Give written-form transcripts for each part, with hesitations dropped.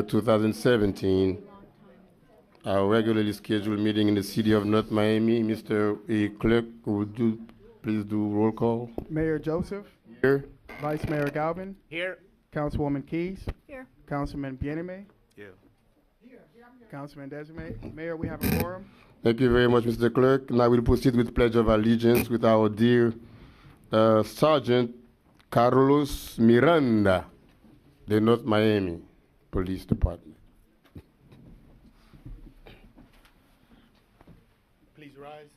2017, our regularly scheduled meeting in the city of North Miami. Mr. Clerk, would you please do roll call? Mayor Joseph, Here. Vice Mayor Galvin, Here. Councilwoman Keys, Here. Councilman Bieneme, Here. Councilman Desime. Mayor, we have a quorum. Thank you very much, Mr. Clerk. Now we'll proceed with Pledge of Allegiance with our dear Sergeant Carlos Miranda, the North Miami Police Department. Please rise.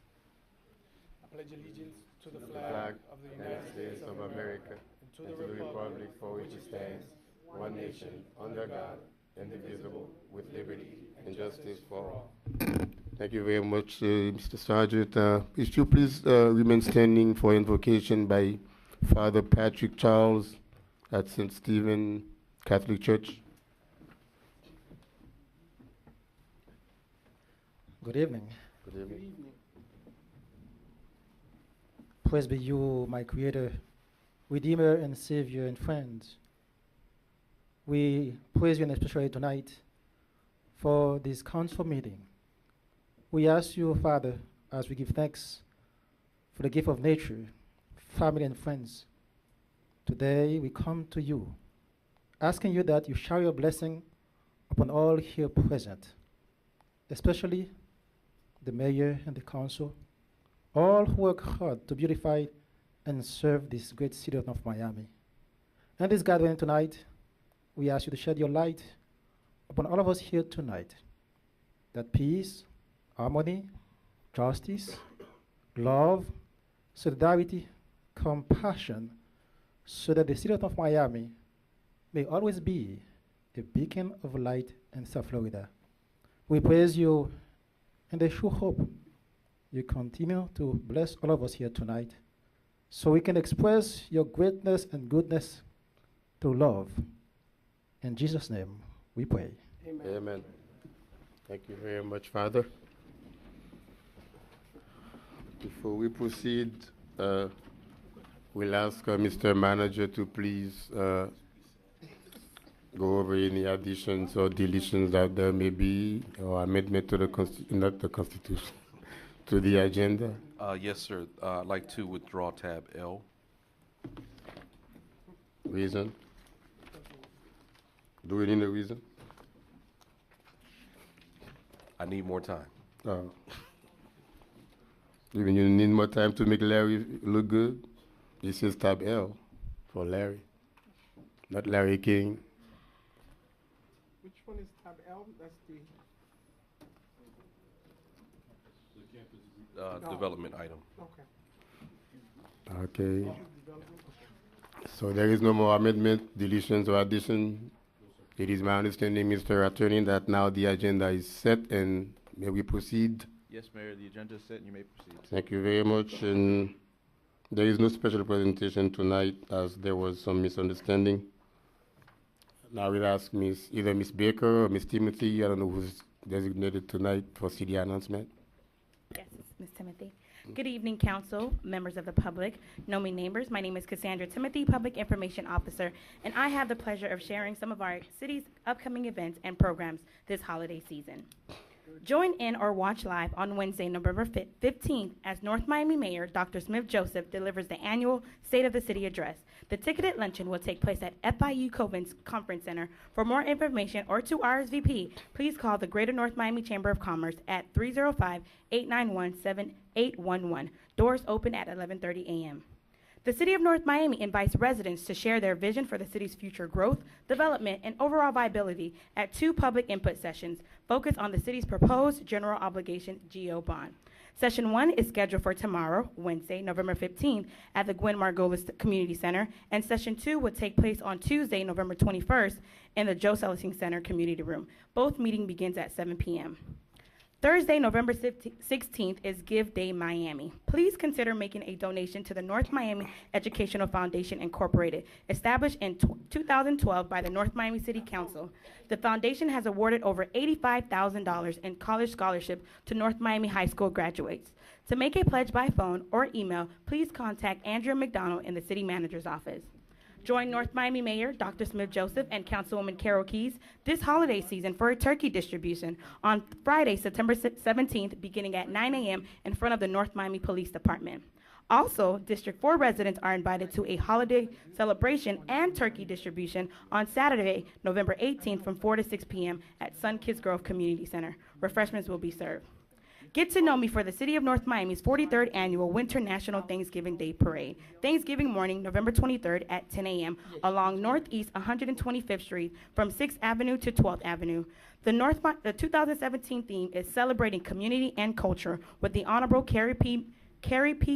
I pledge allegiance to the Flag flag of the United States of America and to the republic for which it stands, one nation, under God, indivisible, with liberty and justice for all. Thank you very much, Mr. Sergeant. If you please remain standing for invocation by Father Patrick Charles at St. Stephen Catholic Church. Good evening. Good evening. Praise be you, my Creator, Redeemer and Savior and friend. We praise you, and especially tonight, for this council meeting. We ask you, Father, as we give thanks for the gift of nature, family and friends. Today we come to you, asking you that you shower your blessing upon all here present, especially the mayor and the council, all who work hard to beautify and serve this great city of North Miami. And this gathering tonight, we ask you to shed your light upon all of us here tonight, that peace, harmony, justice, love, solidarity, compassion, so that the city of North Miami may always be a beacon of light in South Florida. We praise you and I sure hope you continue to bless all of us here tonight so we can express your greatness and goodness through love. In Jesus' name we pray. Amen. Amen. Thank you very much, Father. Before we proceed, we'll ask Mr. Manager to please go over any additions or deletions that there may be, or amendment to the not the Constitution, to the agenda. Yes, sir. I'd like to withdraw tab L. Reason? Do we need a reason? I need more time. Even you need more time to make Larry look good? This is tab L for Larry, not Larry King. Which one is tab L? That's the. Development item. Okay. Okay. So there is no more amendment, deletions, or addition. It is my understanding, Mr. Attorney, that now the agenda is set, and may we proceed? Yes, Mayor, the agenda is set and you may proceed. Thank you very much. And there is no special presentation tonight, as there was some misunderstanding. Now we'll ask either Miss Baker or Miss Timothy, I don't know who's designated tonight for city announcement. Yes, it's Ms. Timothy. Good evening, council, members of the public, know me neighbors. My name is Cassandra Timothy, Public Information Officer, and I have the pleasure of sharing some of our city's upcoming events and programs this holiday season. Join in or watch live on Wednesday, November 15th, as North Miami Mayor Dr. Smith Joseph delivers the annual State of the City address. The ticketed luncheon will take place at FIU Covens Conference Center. For more information or to RSVP, please call the Greater North Miami Chamber of Commerce at 305-891-7811. Doors open at 11:30 a.m. The City of North Miami invites residents to share their vision for the city's future growth, development, and overall viability at 2 public input sessions focused on the city's proposed general obligation GO bond. Session 1 is scheduled for tomorrow, Wednesday, November 15th, at the Gwen Margolis Community Center, and Session 2 will take place on Tuesday, November 21st, in the Joe Celestine Center Community Room. Both meeting begins at 7 p.m. Thursday, November 16th is Give Day Miami. Please consider making a donation to the North Miami Educational Foundation Incorporated, established in 2012 by the North Miami City Council. The foundation has awarded over $85,000 in college scholarship to North Miami High School graduates. To make a pledge by phone or email, please contact Andrea McDonald in the City Manager's office. Join North Miami Mayor Dr. Smith Joseph and Councilwoman Carol Keys this holiday season for a turkey distribution on Friday, September 17th, beginning at 9 a.m. in front of the North Miami Police Department. Also, District 4 residents are invited to a holiday celebration and turkey distribution on Saturday, November 18th from 4 to 6 p.m. at Sun Kids Grove Community Center. Refreshments will be served. Get to know me for the City of North Miami's 43rd Annual Winter National Thanksgiving Day Parade. Thanksgiving morning, November 23rd at 10 a.m. along Northeast 125th Street from 6th Avenue to 12th Avenue. The 2017 theme is Celebrating Community and Culture with the Honorable Carrie P.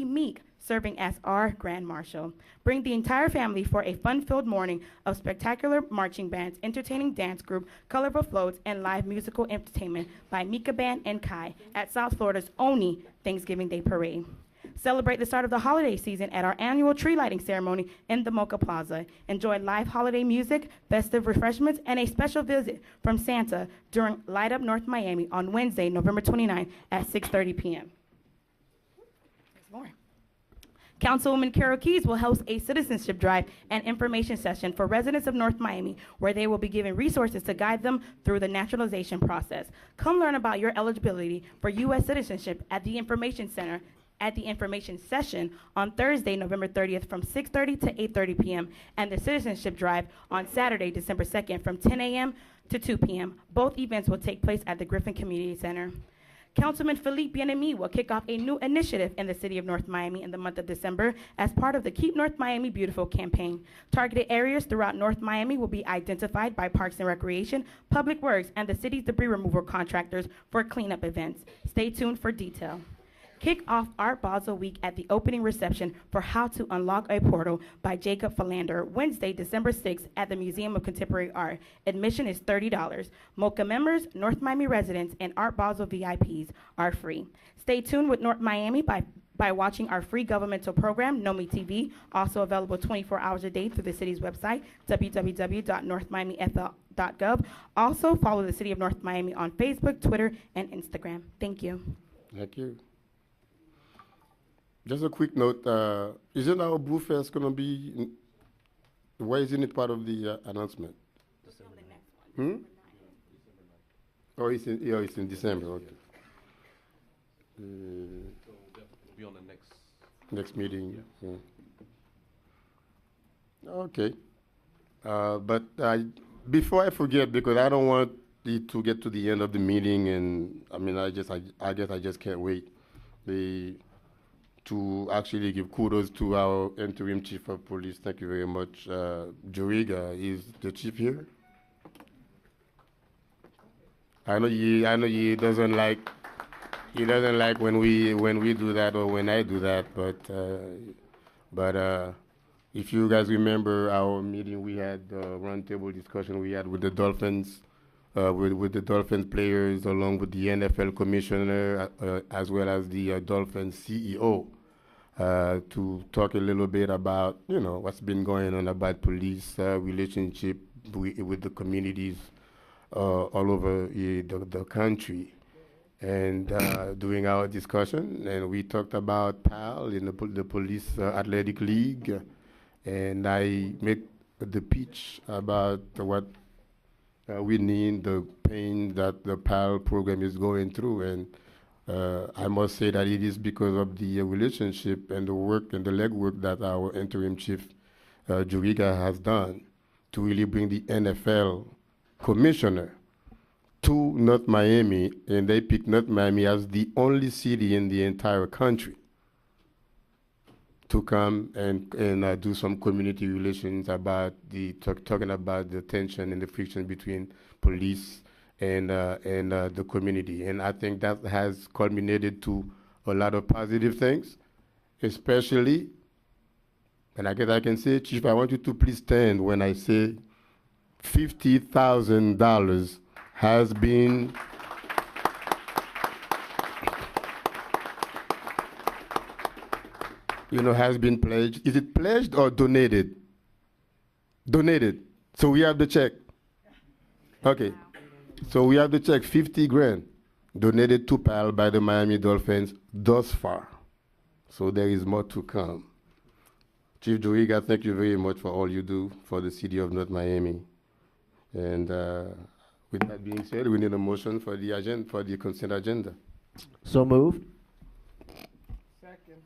Meek serving as our Grand Marshal. Bring the entire family for a fun-filled morning of spectacular marching bands, entertaining dance group, colorful floats, and live musical entertainment by Mika Band and Kai at South Florida's only Thanksgiving Day Parade. Celebrate the start of the holiday season at our annual tree lighting ceremony in the Mocha Plaza. Enjoy live holiday music, festive refreshments, and a special visit from Santa during Light Up North Miami on Wednesday, November 29th at 6:30 p.m. There's more. Councilwoman Carol Keys will host a citizenship drive and information session for residents of North Miami, where they will be given resources to guide them through the naturalization process. Come learn about your eligibility for U.S. citizenship at the information center at the information session on Thursday, November 30th from 6:30 to 8:30 p.m. and the citizenship drive on Saturday, December 2nd from 10 a.m. to 2 p.m. Both events will take place at the Griffin Community Center. Councilman Philippe Bien-Aimé will kick off a new initiative in the city of North Miami in the month of December as part of the Keep North Miami Beautiful campaign. Targeted areas throughout North Miami will be identified by Parks and Recreation, Public Works, and the city's debris removal contractors for cleanup events. Stay tuned for detail. Kick off Art Basel Week at the opening reception for How to Unlock a Portal by Jacob Philander, Wednesday, December 6th at the Museum of Contemporary Art. Admission is $30. MOCA members, North Miami residents, and Art Basel VIPs are free. Stay tuned with North Miami by watching our free governmental program, NOMI TV, also available 24 hours a day through the city's website, www.northmiamifl.gov. Also, follow the City of North Miami on Facebook, Twitter, and Instagram. Thank you. Thank you. Just a quick note, isn't our Brew Fest going to be, why isn't it part of the announcement? Oh, it's in December, okay. We'll be on the Next meeting. Yeah. Okay. But before I forget, because I don't want it to get to the end of the meeting, and I mean, I guess I just can't wait to actually give kudos to our interim chief of police. Thank you very much. Joriga is the chief here. I know he doesn't like when we do that or when I do that, but if you guys remember our meeting, we had roundtable discussion we had with the Dolphins, with the Dolphins players, along with the NFL commissioner, as well as the Dolphins CEO, to talk a little bit about what's been going on about police relationship with the communities all over the country. And during our discussion, and we talked about PAL in the Police Athletic League, and I made the pitch about what we need, the pain that the PAL program is going through. And I must say that it is because of the relationship and the work and the legwork that our interim chief, Juriga, has done to really bring the NFL commissioner to North Miami, and they picked North Miami as the only city in the entire country to come and do some community relations about talking about the tension and the friction between police and the community. And I think that has culminated to a lot of positive things, especially, and I guess I can say, Chief, I want you to please stand when I say $50,000 has been has been pledged. Is it pledged or donated? Donated. So we have the check. Okay. So we have the check, 50 grand, donated to PAL by the Miami Dolphins thus far. So there is more to come. Chief Joiga, thank you very much for all you do for the city of North Miami. And with that being said, we need a motion for the agenda, for the consent agenda. So moved. Second.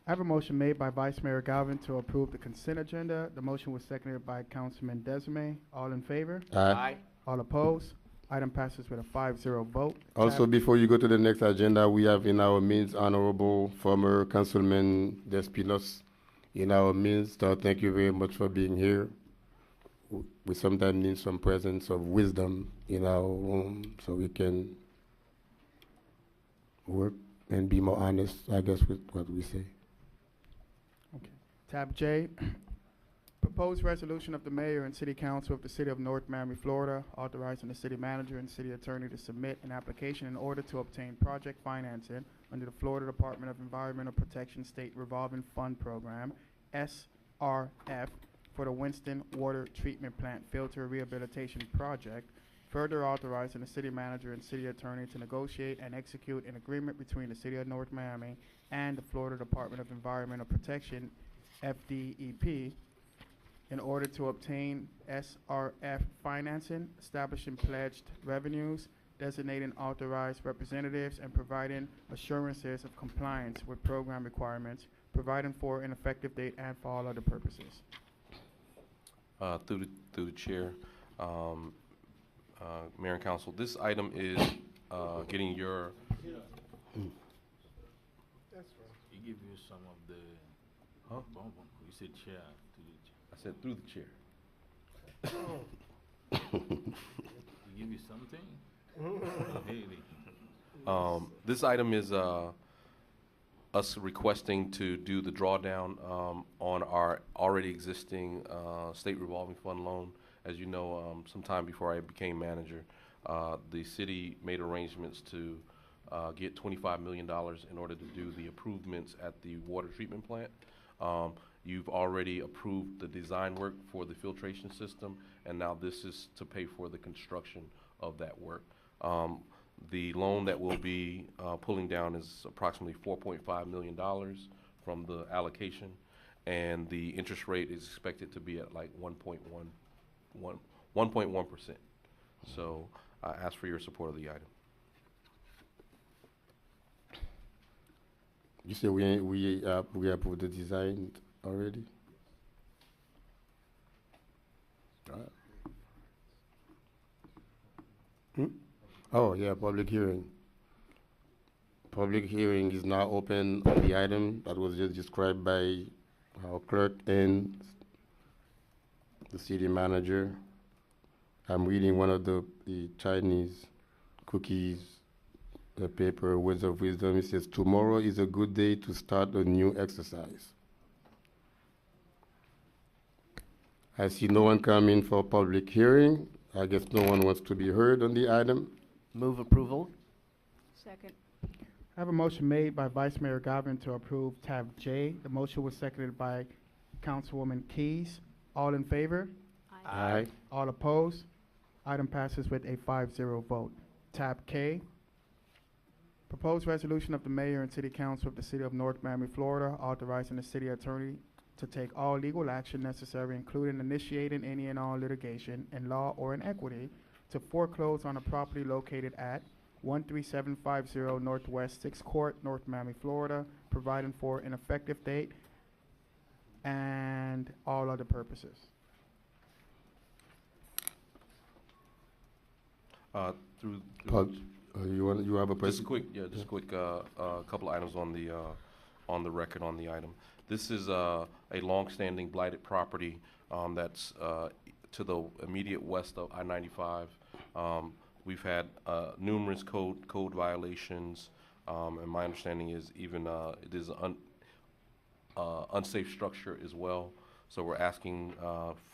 I have a motion made by Vice Mayor Galvin to approve the consent agenda. The motion was seconded by Councilman Desmay. All in favor? All opposed? Item passes with a 5-0 vote. Also, Tab- before you go to the next agenda, we have in our midst Honorable former Councilman Despinos in our midst. Thank you very much for being here. We sometimes need some presence of wisdom in our room so we can work and be more honest, I guess, with what we say. Tab J, proposed resolution of the mayor and city council of the city of North Miami, Florida, authorizing the city manager and city attorney to submit an application in order to obtain project financing under the Florida Department of Environmental Protection State Revolving Fund Program, SRF, for the Winston Water Treatment Plant Filter Rehabilitation Project, further authorizing the city manager and city attorney to negotiate and execute an agreement between the city of North Miami and the Florida Department of Environmental Protection, FDEP, in order to obtain SRF financing, establishing pledged revenues, designating authorized representatives, and providing assurances of compliance with program requirements, providing for an effective date and for all other purposes. Through the chair, Mayor and Council, this item is getting your, He give you some of the Huh? bonbon. You said chair to the chair. I said through the chair. He give you something? Hey, This item is us requesting to do the drawdown on our already existing state revolving fund loan. As you know, sometime before I became manager, the city made arrangements to get $25 million in order to do the improvements at the water treatment plant. You've already approved the design work for the filtration system, and now this is to pay for the construction of that work. The loan that we'll be pulling down is approximately $4.5 million from the allocation, and the interest rate is expected to be at like 1.1%. So I ask for your support of the item. You say we approved the design already? Oh, yeah, public hearing. Public hearing is now open on the item that was just described by our clerk and the city manager. I'm reading one of the Chinese cookies, the paper, Words of Wisdom. It says, tomorrow is a good day to start a new exercise. I see no one coming for public hearing. I guess no one wants to be heard on the item. Move approval. Second. I have a motion made by Vice Mayor Galvin to approve tab J. The motion was seconded by Councilwoman Keys. All in favor? Aye. All opposed? Item passes with a 5-0 vote. Tab K, proposed resolution of the mayor and city council of the city of North Miami, Florida, authorizing the city attorney to take all legal action necessary, including initiating any and all litigation in law or in equity, to foreclose on a property located at 13750 Northwest 6th Court, North Miami, Florida, providing for an effective date and all other purposes. Through You have a Just a question? quick, just a quick couple of items on the record on the item. This is a long-standing blighted property that's to the immediate west of I-95. We've had numerous code violations, and my understanding is even it is an unsafe structure as well. So we're asking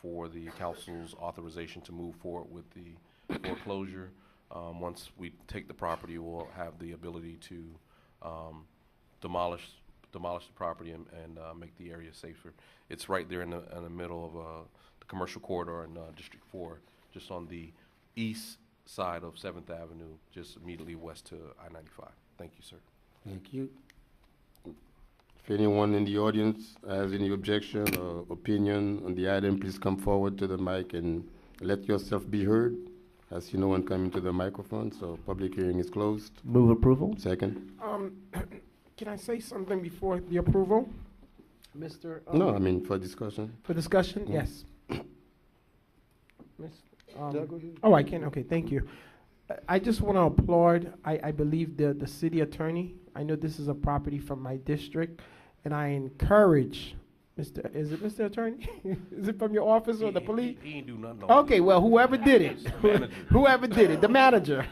for the council's authorization to move forward with the foreclosure. Once we take the property, we'll have the ability to demolish the property and make the area safer. It's right there in the middle of the commercial corridor in District 4, just on the east side of 7th Avenue, just immediately west to I-95. Thank you, sir. Thank you. If anyone in the audience has any objection or opinion on the item, please come forward to the mic and let yourself be heard. I see no one coming to the microphone, so public hearing is closed. Move approval? Second? Can I say something before the approval? Mr. No, I mean for discussion. For discussion? Mm. Yes. Miss, Yeah, go ahead. oh, I can, okay, thank you. I just want to applaud, I believe the city attorney. I know this is a property from my district, and I encourage, is it Mr. Attorney? Is it from your office or the police? He ain't do nothing. Okay, well, whoever did it, Manager. whoever did it, the manager.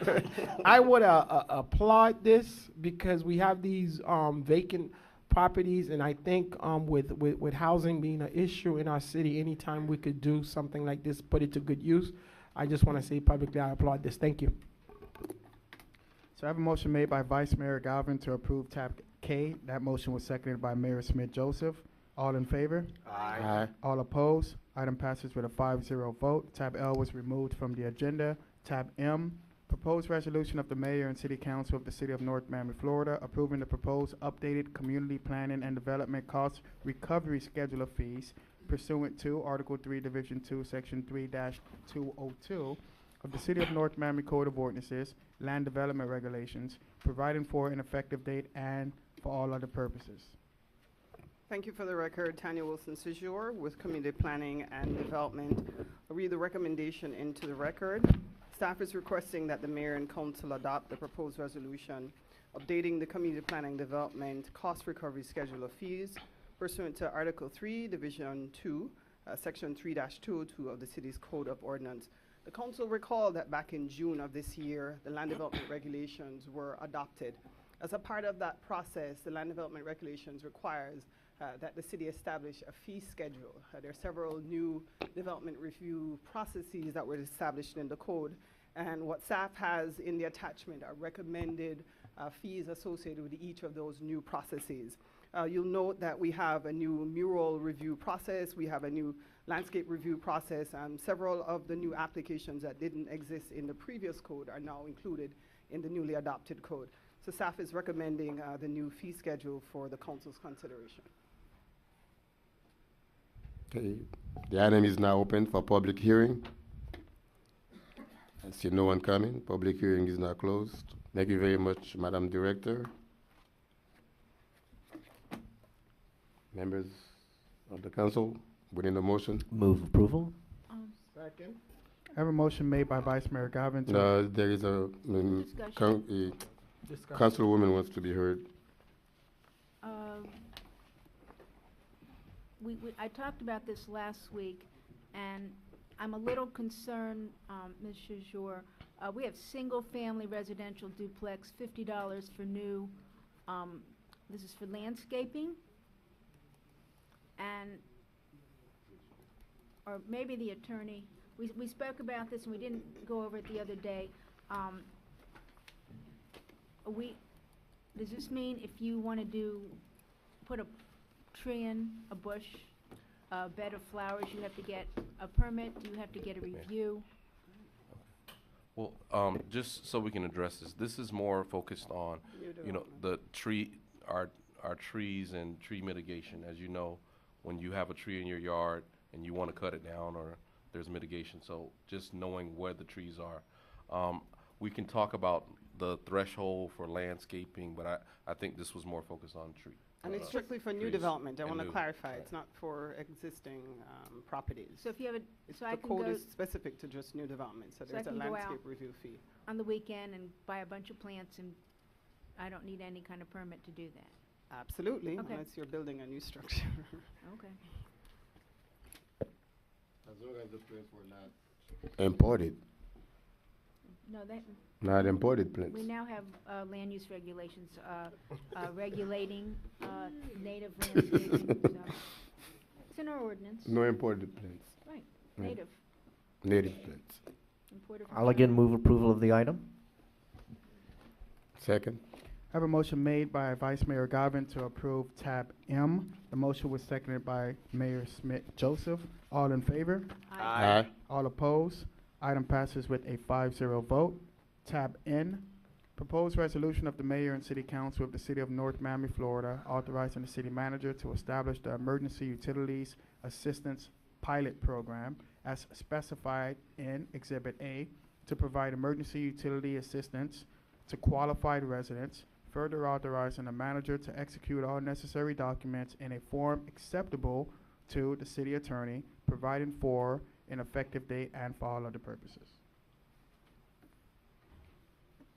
I would applaud this because we have these vacant properties, and I think with housing being an issue in our city, anytime we could do something like this, put it to good use, I just want to say publicly I applaud this. Thank you. So I have a motion made by Vice Mayor Galvin to approve tab K. That motion was seconded by Mayor Smith Joseph. All in favor? Aye. All opposed? Item passes with a 5-0 vote. Tab L was removed from the agenda. Tab M, proposed resolution of the mayor and city council of the city of North Miami, Florida, approving the proposed updated community planning and development cost recovery schedule of fees pursuant to Article 3, Division 2, Section 3-202 of the City of North Miami Code of Ordinances, Land Development Regulations, providing for an effective date and for all other purposes. Thank you. For the record, Tanya Wilson Sejour with Community Planning and Development. I'll read the recommendation into the record. Staff is requesting that the mayor and council adopt the proposed resolution updating the community planning development cost recovery schedule of fees pursuant to Article 3, Division 2, Section 3-202 of the city's Code of Ordinance. The council recalled that back in June of this year, the land development regulations were adopted. As a part of that process, the land development regulations requires that the city establish a fee schedule. There are several new development review processes that were established in the code, and what staff has in the attachment are recommended fees associated with each of those new processes. You'll note that we have a new mural review process, we have a new landscape review process, several of the new applications that didn't exist in the previous code are now included in the newly adopted code. So staff is recommending the new fee schedule for the council's consideration. Okay, the item is now open for public hearing. I see no one coming. Public hearing is now closed. Thank you very much, Madam Director. Members of the council, within the motion. Move approval? Second. I have a motion made by Vice Mayor Galvin to There is a, Discussion. Councilwoman wants to be heard. I talked about this last week, and I'm a little concerned, Ms. Chajour. We have single-family residential duplex, $50 for new, this is for landscaping, and, or maybe the attorney, we spoke about this and we didn't go over it the other day. Does this mean if you want to put a tree in, a bush, a bed of flowers, you have to get a permit, you have to get a review? Well, just so we can address this, this is more focused on, you know, the tree, our trees and tree mitigation. As you know, when you have a tree in your yard and you want to cut it down, or there's mitigation. So just knowing where the trees are. We can talk about the threshold for landscaping, but I think this was more focused on tree. And it's strictly for new trees development. I and want to new. clarify, it's not for existing properties. So if you have so I The can code go is specific to just new development, so So I there's a can go landscape out. review fee. on the weekend and buy a bunch of plants, and I don't need any kind of permit to do that? Absolutely, Okay. unless you're building a new structure. Okay. As long as the plants were not imported, No, that, not imported plants. we now have land use regulations regulating native landscaping, so. It's in our ordinance. No imported plants, Right, Mm. native, native plants. imported from I'll again China. move approval of the item. Second? I have a motion made by Vice Mayor Galvin to approve tab M. The motion was seconded by Mayor Smith Joseph. All in favor? Aye. All opposed? Item passes with a 5-0 vote. Tab N, Proposed resolution of the mayor and city council of the city of North Miami, Florida, authorizing the city manager to establish the Emergency Utilities Assistance Pilot Program as specified in Exhibit A to provide emergency utility assistance to qualified residents, further authorizing the manager to execute all necessary documents in a form acceptable to the city attorney, providing for an effective date and for all other purposes.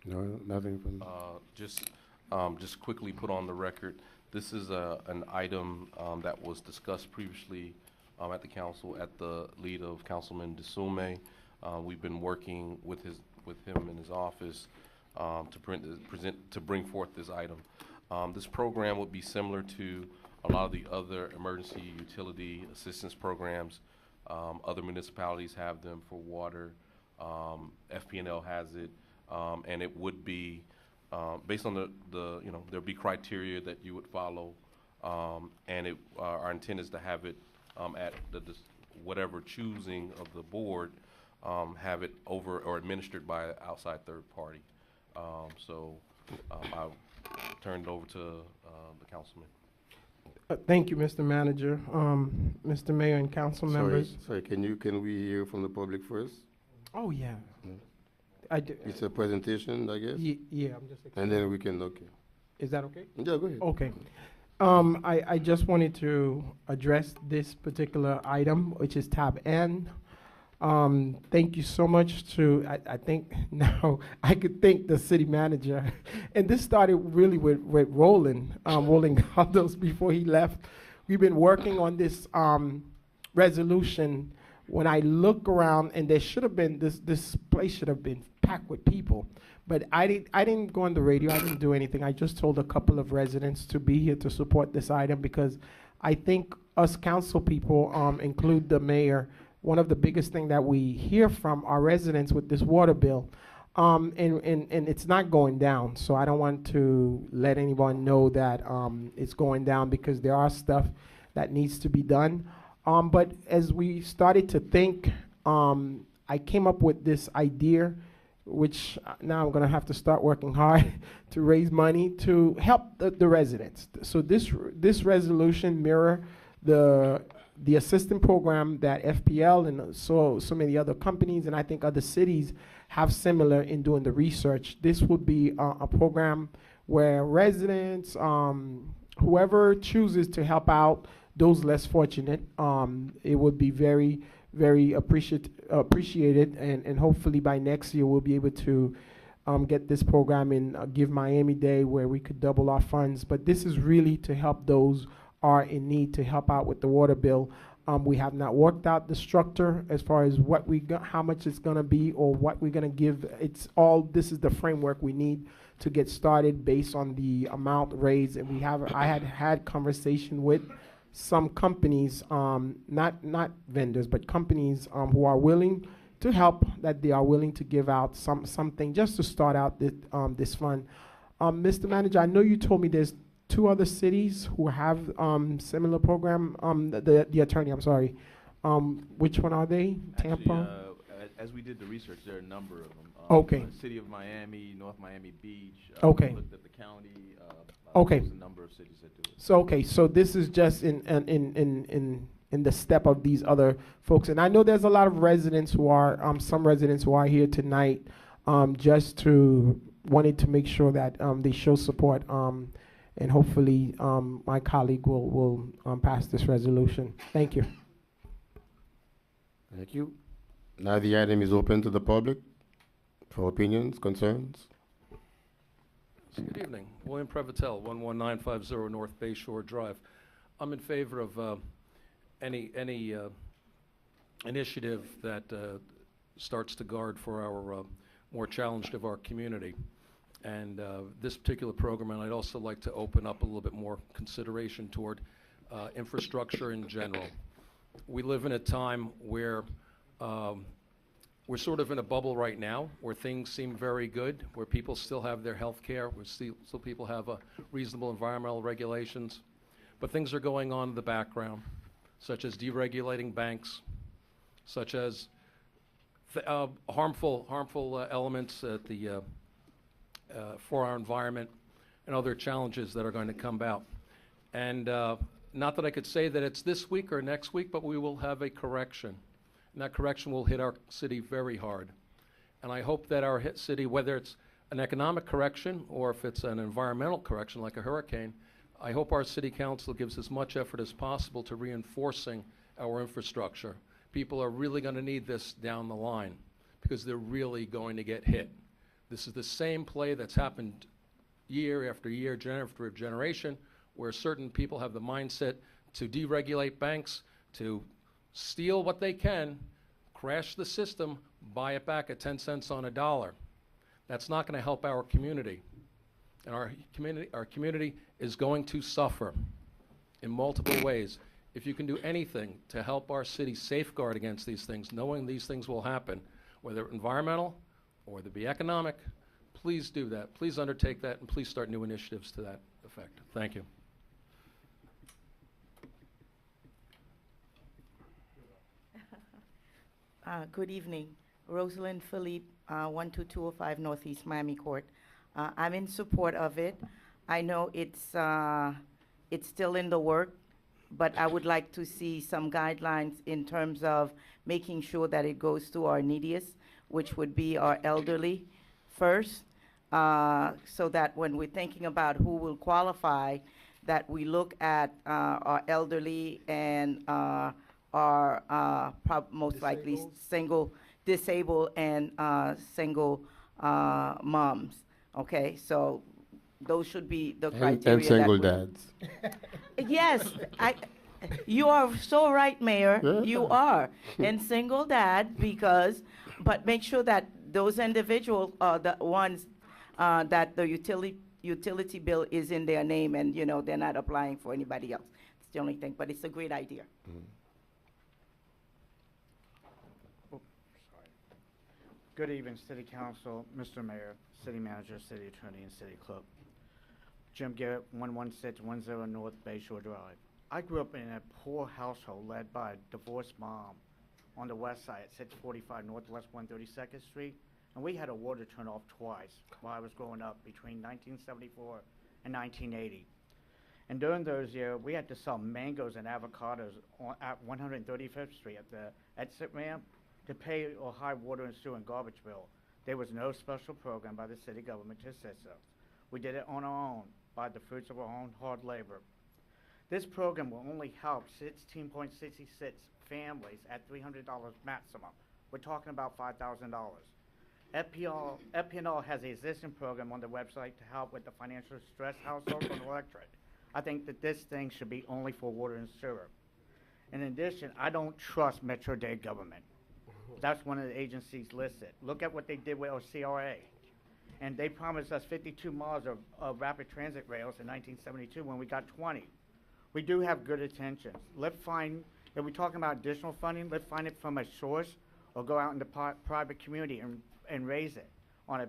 No, nothing from. Just quickly put on the record, this is an item that was discussed previously at the council at the lead of Councilman DeSume. We've been working with him in his office to bring forth this item. This program would be similar to a lot of the other emergency utility assistance programs. Other municipalities have them for water. FPNL has it. And it would be based on there'll be criteria that you would follow, and our intent is to have it at whatever choosing of the board, have it over or administered by an outside third party. So I'll turn it over to the councilman. Thank you, Mr. Manager, Mr. Mayor and council members. Sorry, can we hear from the public first? Oh, yeah. Mm. I do. It's a presentation, I guess? Yeah, I'm just. And then we can, okay. Is that okay? Yeah, go ahead. Okay. I just wanted to address this particular item, which is tab N. Thank you so much to, I think now I could thank the city manager. And this started really with Roland Galdos before he left. We've been working on this resolution. When I look around, and there should have been, this place should have been packed with people. But I didn't go on the radio, I didn't do anything. I just told a couple of residents to be here to support this item because I think us council people, include the mayor, one of the biggest thing that we hear from our residents with this water bill, and it's not going down. So I don't want to let anyone know that it's going down because there are stuff that needs to be done. But as we started to think, I came up with this idea, which now I'm going to have to start working hard to raise money to help the residents. So this resolution mirror the assistant program that FPL and so many other companies and I think other cities have similar in doing the research. This would be a program where residents, whoever chooses to help out those less fortunate, it would be very, very appreciated, and hopefully by next year we'll be able to get this program in Give Miami Day where we could double our funds. But this is really to help those are in need to help out with the water bill. We have not worked out the structure as far as what how much it's gonna be or what we're gonna give. This is the framework we need to get started based on the amount raised. And I had conversation with some companies, not vendors, but companies who are willing to help, that they are willing to give out something just to start out this fund. Mr. Manager, I know you told me there's 2 other cities who have similar program. The attorney, I'm sorry. Which one are they? Tampa? Actually, as we did the research, there are a number of them. Okay. City of Miami, North Miami Beach. Okay. We looked at the county. Okay. There's a number of cities that do it. So okay, so this is just in the step of these other folks, and I know there's a lot of residents who are some residents who are here tonight, just to wanted to make sure that they show support, and hopefully my colleague will pass this resolution. Thank you. Thank you. Now the item is open to the public for opinions, concerns. Good evening. William Prevotel, 11950 North Bay Shore Drive. I'm in favor of any initiative that starts to guard for our more challenged of our community. And this particular program, and I'd also like to open up a little bit more consideration toward infrastructure in general. We live in a time where we're sort of in a bubble right now where things seem very good, where people still have their health care, where still people have reasonable environmental regulations. But things are going on in the background, such as deregulating banks, such as harmful elements at the for our environment and other challenges that are going to come about. And not that I could say that it's this week or next week, but we will have a correction. And that correction will hit our city very hard. And I hope that our city, whether it's an economic correction or if it's an environmental correction like a hurricane, I hope our city council gives as much effort as possible to reinforcing our infrastructure. People are really going to need this down the line because they're really going to get hit. This is the same play that's happened year after year, generation after generation, where certain people have the mindset to deregulate banks, to steal what they can, crash the system, buy it back at 10 cents on a dollar. That's not going to help our community. And our community is going to suffer in multiple ways. If you can do anything to help our city safeguard against these things, knowing these things will happen, whether environmental or whether it be economic, please do that. Please undertake that, and please start new initiatives to that effect. Thank you. Good evening. Rosalind Philippe, 12205 Northeast Miami Court. I'm in support of it. I know it's still in the work, but I would like to see some guidelines in terms of making sure that it goes to our neediest, which would be our elderly first, so that when we're thinking about who will qualify, that we look at our elderly and our most likely single, disabled, and single moms. Okay, so those should be the criteria. And single dads. Yes, you are so right, Mayor. You are. And single dad, because, but make sure that those individuals are the ones that the utility bill is in their name, and you know they're not applying for anybody else. It's the only thing, but it's a great idea. Good evening, City Council, Mr. Mayor, City Manager, City Attorney, and City Clerk. Jim Garrett, 11610 North Bayshore Drive. I grew up in a poor household led by a divorced mom on the west side at 645 Northwest 132nd Street, and we had a water turn off twice while I was growing up between 1974 and 1980. And during those years, we had to sell mangoes and avocados at 135th Street at the exit ramp to pay a high water and sewer and garbage bill. There was no special program by the city government to assist us. We did it on our own, by the fruits of our own hard labor. This program will only help 16.66 families at $300 maximum. We're talking about $5,000. FPL has an existing program on the website to help with the financial stress households on electric. I think that this thing should be only for water and sewer. In addition, I don't trust Metro-Dade government. That's one of the agencies listed. Look at what they did with our CRA. And they promised us 52 miles of rapid transit rails in 1972 when we got 20. We do have good intentions. Let's find, if we're talking about additional funding, let's find it from a source or go out in the private community and raise it on a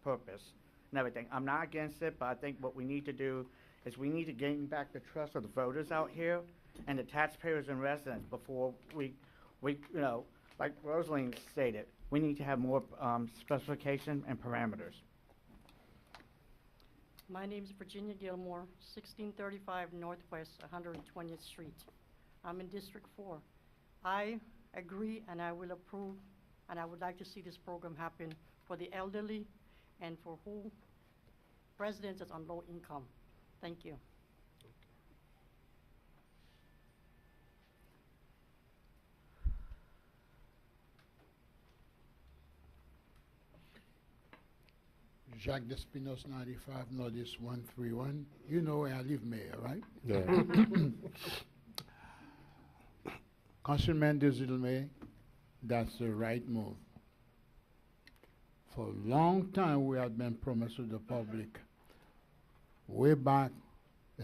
purpose and everything. I'm not against it, but I think what we need to do is we need to gain back the trust of the voters out here and the taxpayers and residents before we you know, like Rosalind stated, we need to have more specification and parameters. My name is Virginia Gilmore, 1635 Northwest 120th Street. I'm in District 4. I agree and I will approve, and I would like to see this program happen for the elderly and for who residents that's on low income. Thank you. Jacques Despinos, 95 Northeast 131. You know where I live, Mayor, right? Yeah. Councilman Desilme, that's the right move. For a long time, we have been promised to the public. Way back,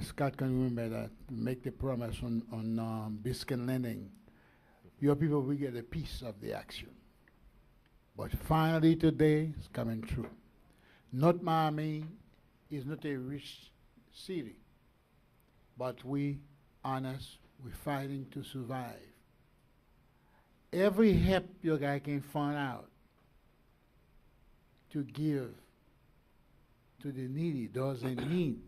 Scott can remember that, make the promise on Biscayne Landing. Your people will get a piece of the action. But finally today, it's coming true. North Miami is not a rich city, but we honest, we're fighting to survive. Every help your guy can find out, to give to the needy, those in need.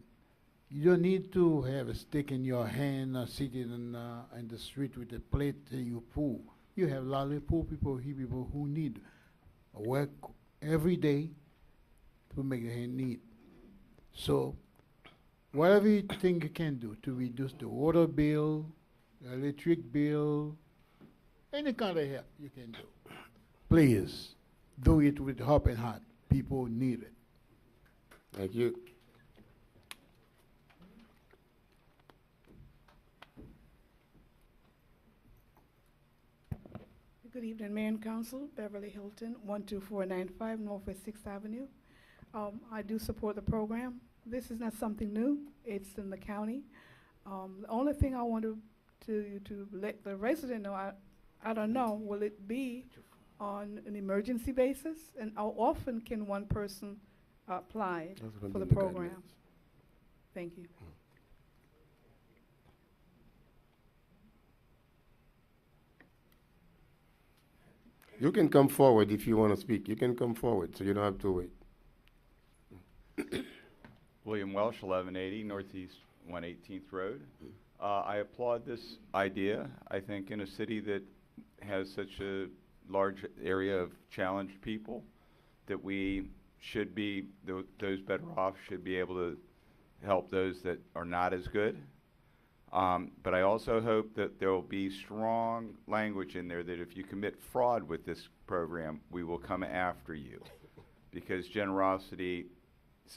You don't need to have a stick in your hand or sitting in the street with a plate and you poor. You have a lot of poor people here, people who need work every day to make their hand neat. So, whatever you think you can do to reduce the water bill, the electric bill, any kind of help you can do, please do it with hope and heart. People need it. Thank you. Good evening, Mayor and Council. Beverly Hilton, 12495 Northwest 6th Avenue. I do support the program. This is not something new. It's in the county. The only thing I want to let the resident know, I don't know, will it be on an emergency basis? And how often can one person apply for the program? Thank you. You can come forward if you want to speak. You can come forward, so you don't have to wait. William Welsh, 1180 Northeast 118th Road. I applaud this idea. I think in a city that has such a large area of challenged people, that we should be, those better off should be able to help those that are not as good. But I also hope that there will be strong language in there that if you commit fraud with this program, we will come after you. Because generosity,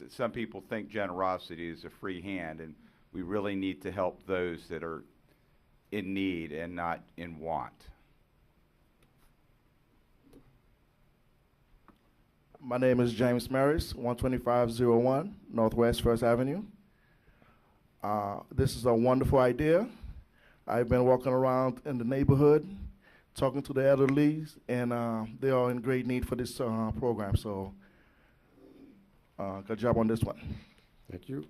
some people think generosity is a free hand, and we really need to help those that are in need and not in want. My name is James Maris, 12501 Northwest 1st Avenue. This is a wonderful idea. I've been walking around in the neighborhood, talking to the elderly, and they are in great need for this program. So, good job on this one. Thank you.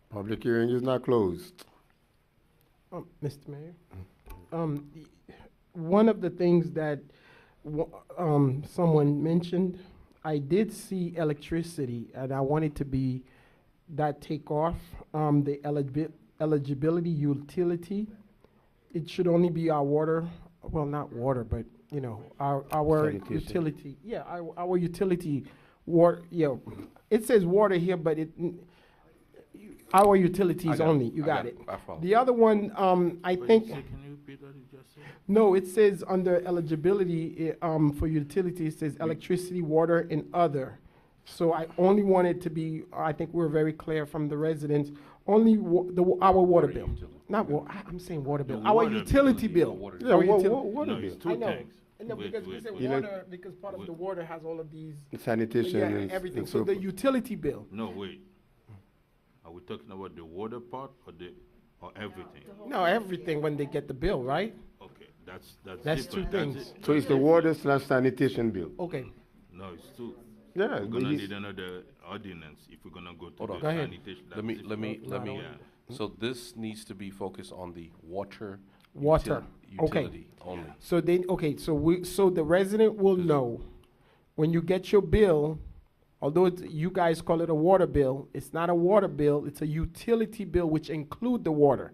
Public hearing is not closed. Mr. Mayor, one of the things that someone mentioned, I did see electricity, and I wanted to be that take off the eligibility utility. It should only be our water, well, not water, but you know, our Sanitation. utility. Yeah, our utility water. Yeah, it says water here, but our utilities only. You got it. I follow. The other one, I think. Can you repeat what you just said? No, it says under eligibility for utility, it says electricity, water, and other. So I only wanted to be, I think we're very clear from the residents, only our water bill. Not I'm saying water bill. Our utility bill. Yeah, Our water No, bill. it's two I know. things. No, because we said wait. water, because part of the water has all of these. Sanitation Yeah, and everything. and So the forth. utility bill. No, wait. Are we talking about the water part or everything? No, everything when they get the bill, right? Okay, that's That's two different. things. So it's the water / sanitation bill. Okay. No, it's two. Yeah, We're but gonna he's- need another ordinance if we're gonna go to Hold the on. Go ahead. sanitation. Let me. Yeah. So this needs to be focused on the water. Water. Okay. Utility only. So then, okay, so the resident will know when you get your bill, although you guys call it a water bill, it's not a water bill, it's a utility bill which include the water.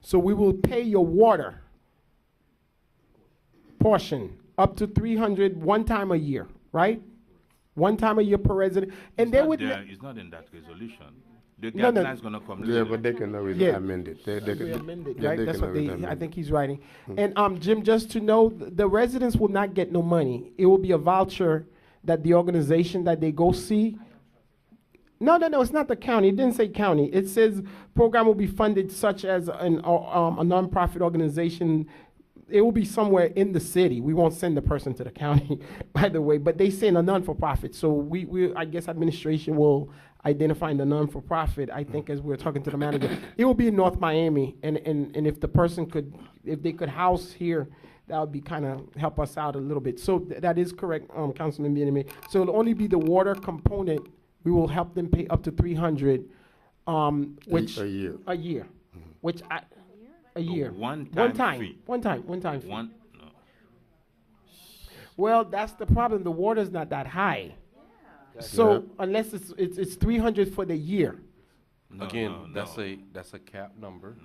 So we will pay your water portion up to 300 one time a year, right? One time a year per resident, and they would. It's not in that resolution. The No, no. guidelines gonna come Yeah, later. but they can always Yeah. amend it. They We can, amend it, yeah, right? they That's can what they, always I amend think it. he's writing. And Jim, just to know, the residents will not get no money. It will be a voucher that the organization that they go see. No, it's not the county. It didn't say county. It says program will be funded such as a nonprofit organization. It will be somewhere in the city. We won't send the person to the county, by the way, but they send a non-for-profit. So we I guess administration will identify the non-for-profit, I think, as we're talking to the manager. It will be in North Miami, and if the person could, if they could house here, that would be kind of help us out a little bit. So that is correct, Councilman Bieneme. So it'll only be the water component. We will help them pay up to 300, which A year. a year, which a year. One One time time. fee. One time fee. One, no. Well, that's the problem. The water's not that high. So unless it's 300 for the year. Again, that's a cap number.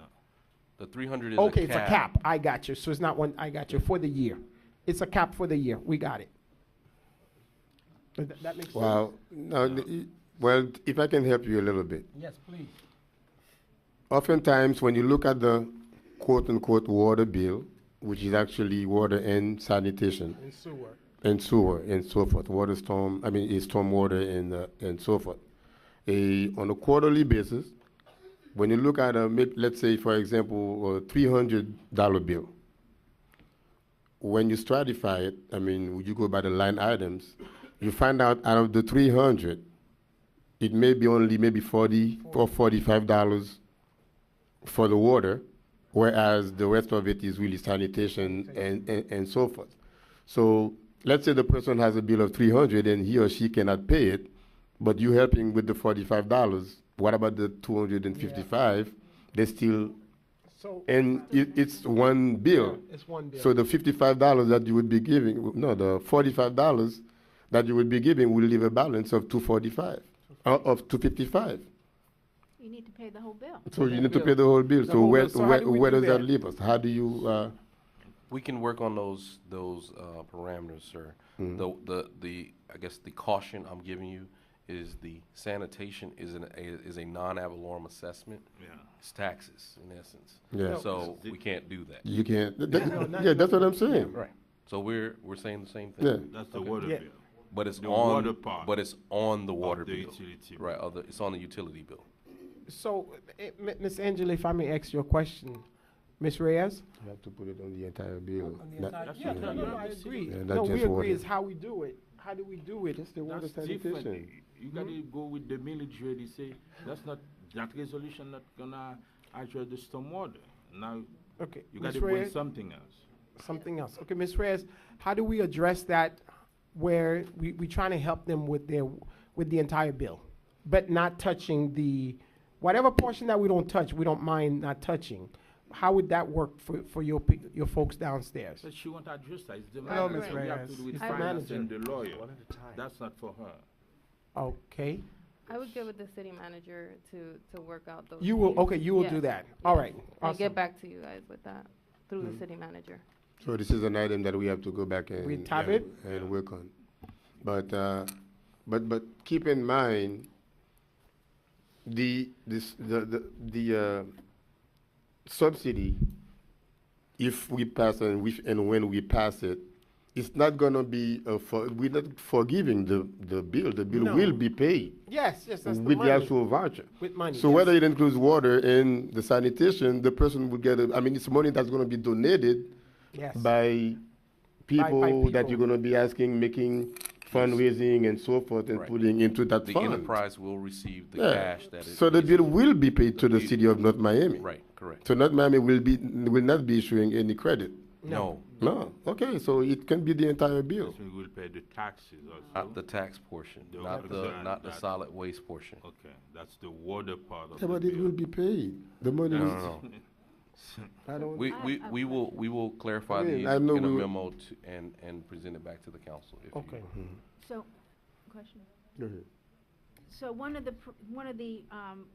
The 300 is Okay, a it's a cap. I got you. So it's not one. I got you for the year. It's a cap for the year. We got it. That makes Well, well, if I can help you a little bit. sense. Yes, please. Oftentimes, when you look at the quote-unquote water bill, which is actually water and sanitation, and sewer, and so forth, storm water and so forth. On a quarterly basis, when you look at let's say, for example, a $300 bill, when you stratify it, you go by the line items, you find out of the 300, it may be only maybe $40 or $45 for the water, whereas the rest of it is really sanitation and so forth. So let's say the person has a bill of 300 and he or she cannot pay it, but you helping with the $45. What about the 255? They still, it's one bill. It's one bill. So the $55 that you would be giving, the $45 that you would be giving will leave a balance of 245, of 255. You need to pay the whole bill. So you need to pay the whole bill. So where does that leave us? How do you? We can work on those parameters, sir. I guess the caution I'm giving you is the sanitation is a non-ad valorem assessment. Yeah. It's taxes in essence. Yeah. So we can't do that. You can't. Yeah, that's what I'm saying. Right. So we're saying the same thing. Yeah. That's the water bill. But it's The on. water part But it's on the of water the bill. utility Right. It's on the utility bill. So, Ms. Angela, if I may ask you a question, Ms. Reyes. You have to put it on the entire bill. I agree. Yeah, No, not we just agree. water. It's how we do it. How do we do it? It's the water That's different. sanitation. You gotta go with the military. They say that resolution not gonna address the stormwater. Now, Okay. you Ms. gotta bring Reyes? something else. Something else. Okay, Ms. Reyes, how do we address that where we trying to help them with the entire bill, but not touching whatever portion that we don't touch, we don't mind not touching. How would that work for your folks downstairs? But she won't address that. It's the Hello, manager. Ms. We have Reyes. to do with It's the finance manager. and the lawyer. One at a time. That's not for her. Okay. I would get with the city manager to work out those. You will, things. okay, you will Yes. do that. All right. I'll Awesome. get back to you guys with that through Mhm. the city manager. So this is an item that we have to go back and We tab it? and work on. But keep in mind the subsidy. If we pass and when we pass it, it's not gonna be we're not forgiving the bill. The bill No. will be paid. Yes, that's the with money. the actual voucher. With money, So yes. whether it includes water and the sanitation, the person will get it's money that's going to be donated Yes. by people that people. you're going to be asking, making fundraising and so forth, and Right. putting into that The fund. enterprise will receive the Yeah. cash that is. So the bill will be paid to the city of North Miami. Right, correct. So North Miami will not be issuing any credit. No. No. Okay, so it can be the entire bill. We will pay the taxes also. Not the tax portion, The not the exact- solid waste portion. Okay, that's the water part of Yeah, the but bill. it will be paid. The money No, is. no, no. I don't. We will clarify I mean, these I know in a we will- memo and present it back to the council. If Okay. you, So, question. Go ahead. So one of the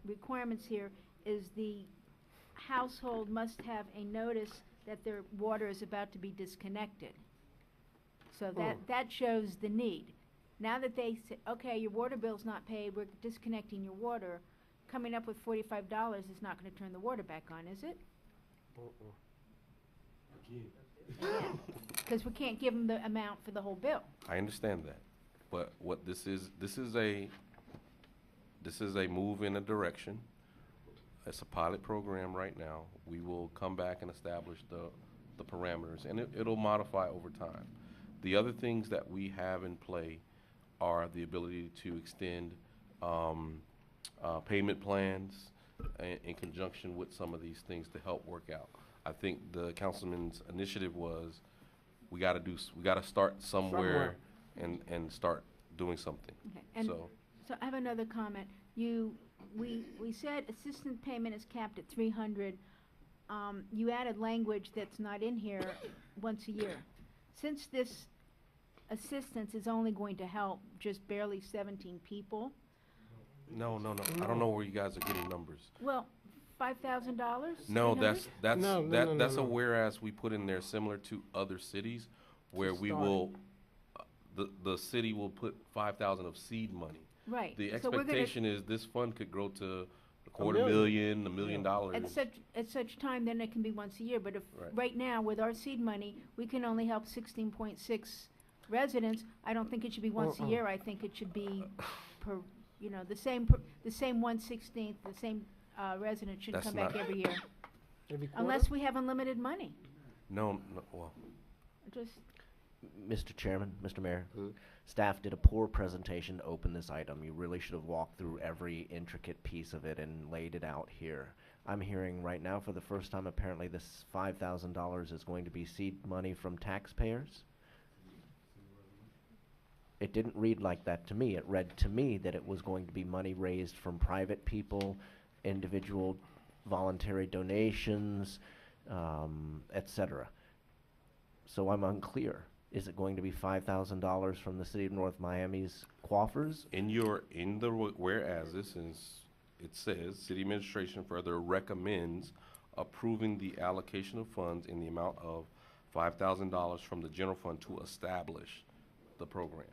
requirements here is the household must have a notice that their water is about to be disconnected. So that shows the need. Now that they say, okay, your water bill's not paid, we're disconnecting your water, coming up with $45 is not gonna turn the water back on, is it? Because we can't give them the amount for the whole bill. I understand that, but what this is a move in a direction. It's a pilot program right now. We will come back and establish the parameters, and it'll modify over time. The other things that we have in play are the ability to extend payment plans in conjunction with some of these things to help work out. I think the councilman's initiative was, we gotta start somewhere and start doing something. Okay, and So, so I have another comment. We said assistant payment is capped at 300. You added language that's not in here once a year. Since this assistance is only going to help just barely 17 people. No. I don't know where you guys are getting numbers. Well, $5,000? No, that's No. a whereas we put in there similar to other cities where we will, the city will put 5,000 of seed money. Right. The So we're gonna- expectation is this fund could grow to $250,000, $1 million. At such time, then it can be once a year, but if, Right. right now, with our seed money, we can only help 16.6 residents, I don't think it should be once a year, I think it should be per, the same 1/16th, the same, resident should That's come back not- every year. Every quarter? Unless we have unlimited money, No, well, just, Mr. Chairman, Mr. Mayor, staff did a poor presentation to open this item. You really should have walked through every intricate piece of it and laid it out here. I'm hearing right now for the first time, apparently this $5,000 is going to be seed money from taxpayers. It didn't read like that to me. It read to me that it was going to be money raised from private people, individual voluntary donations, etc. So I'm unclear. Is it going to be $5,000 from the city of North Miami's coffers? in the whereas this is, it says, city administration further recommends approving the allocation of funds in the amount of $5,000 from the general fund to establish the program.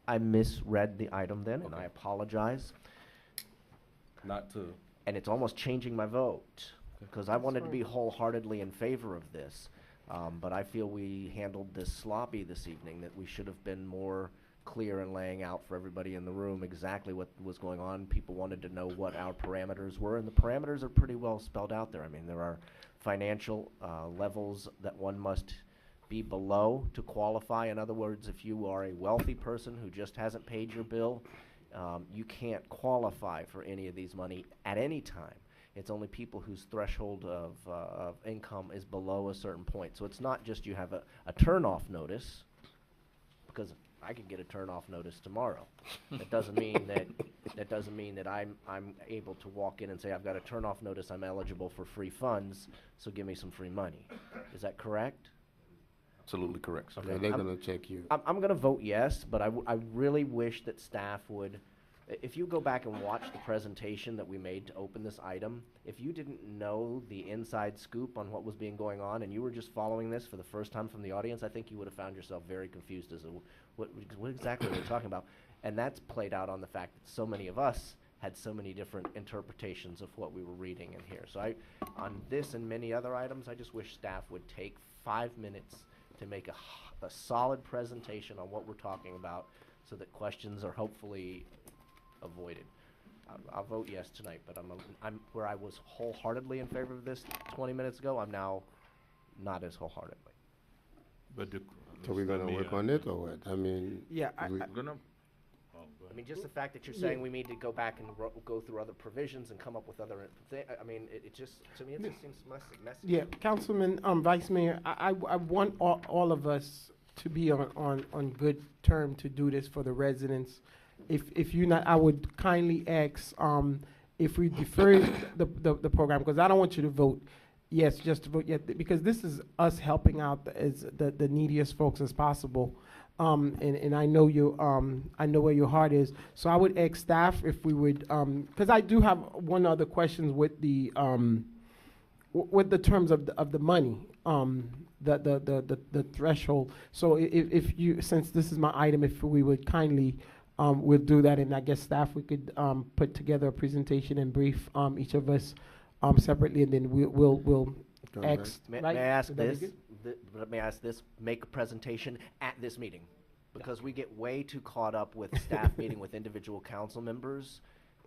I misread the item then, and I apologize. Not to, And it's almost changing my vote, because I wanted to be wholeheartedly in favor of this. But I feel we handled this sloppy this evening, that we should have been more clear in laying out for everybody in the room exactly what was going on. People wanted to know what our parameters were, and the parameters are pretty well spelled out there. I mean, there are financial levels that one must be below to qualify. In other words, if you are a wealthy person who just hasn't paid your bill, you can't qualify for any of these money at any time. It's only people whose threshold of income is below a certain point. So it's not just you have a turn-off notice, because I could get a turn-off notice tomorrow. That doesn't mean that I'm able to walk in and say, I've got a turn-off notice, I'm eligible for free funds, so give me some free money. Is that correct? absolutely correct, sir. Okay, they're gonna check you. I'm going to vote yes, but I really wish that staff would, if you go back and watch the presentation that we made to open this item, if you didn't know the inside scoop on what was being going on and you were just following this for the first time from the audience, I think you would have found yourself very confused as to what exactly we're talking about. And that's played out on the fact that so many of us had so many different interpretations of what we were reading in here. So on this and many other items, I just wish staff would take 5 minutes to make a solid presentation on what we're talking about so that questions are hopefully avoided. I'll vote yes tonight, but I'm where I was wholeheartedly in favor of this 20 minutes ago, I'm now not as wholeheartedly. But So we're gonna work on it or what? I mean, Yeah, we- I mean, just the fact that you're saying we need to go back and go through other provisions and come up with other, I mean, it just, to me, it just seems messy. Yeah, Councilman, Vice Mayor, I want all of us to be on good term to do this for the residents. If you not, I would kindly ask, if we defer the program, because I don't want you to vote yes, just to vote yes, because this is us helping out as the neediest folks as possible. And I know I know where your heart is. So I would ask staff if we would, because I do have one other question with the terms of the money, the threshold. So if you, since this is my item, if we would kindly, we'll do that, and I guess staff, we could put together a presentation and brief each of us separately, and then we'll ask. May right? I ask Would that be this? good? Let me ask this, make a presentation at this meeting, because we get way too caught up with staff meeting with individual council members,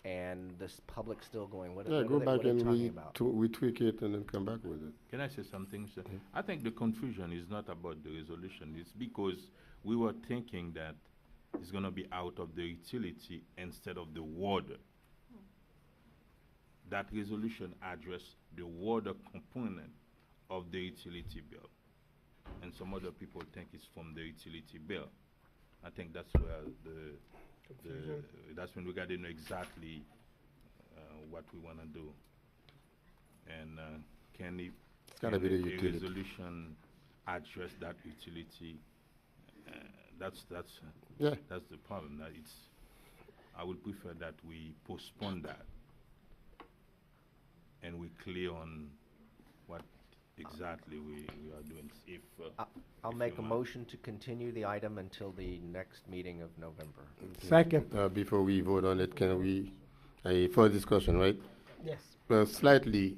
and this public still going, what yeah, are go they back and talking about? we tweak it and then come back with it. Can I say something, sir? I think the confusion is not about the resolution. It's because we were thinking that it's going to be out of the utility instead of the water. That resolution addressed the water component of the utility bill. And some other people think it's from the utility bill. I think that's where that's when we got to know exactly what we want to do. And can It's gotta be the a utility. resolution address that utility. That's Yeah. that's the problem. That it's. I would prefer that we postpone that, and we clear on what exactly we are doing. If I'll if make you a mind. motion to continue the item until the next meeting of November. Second. Before we vote on it, can we, for discussion, right? Yes. Slightly,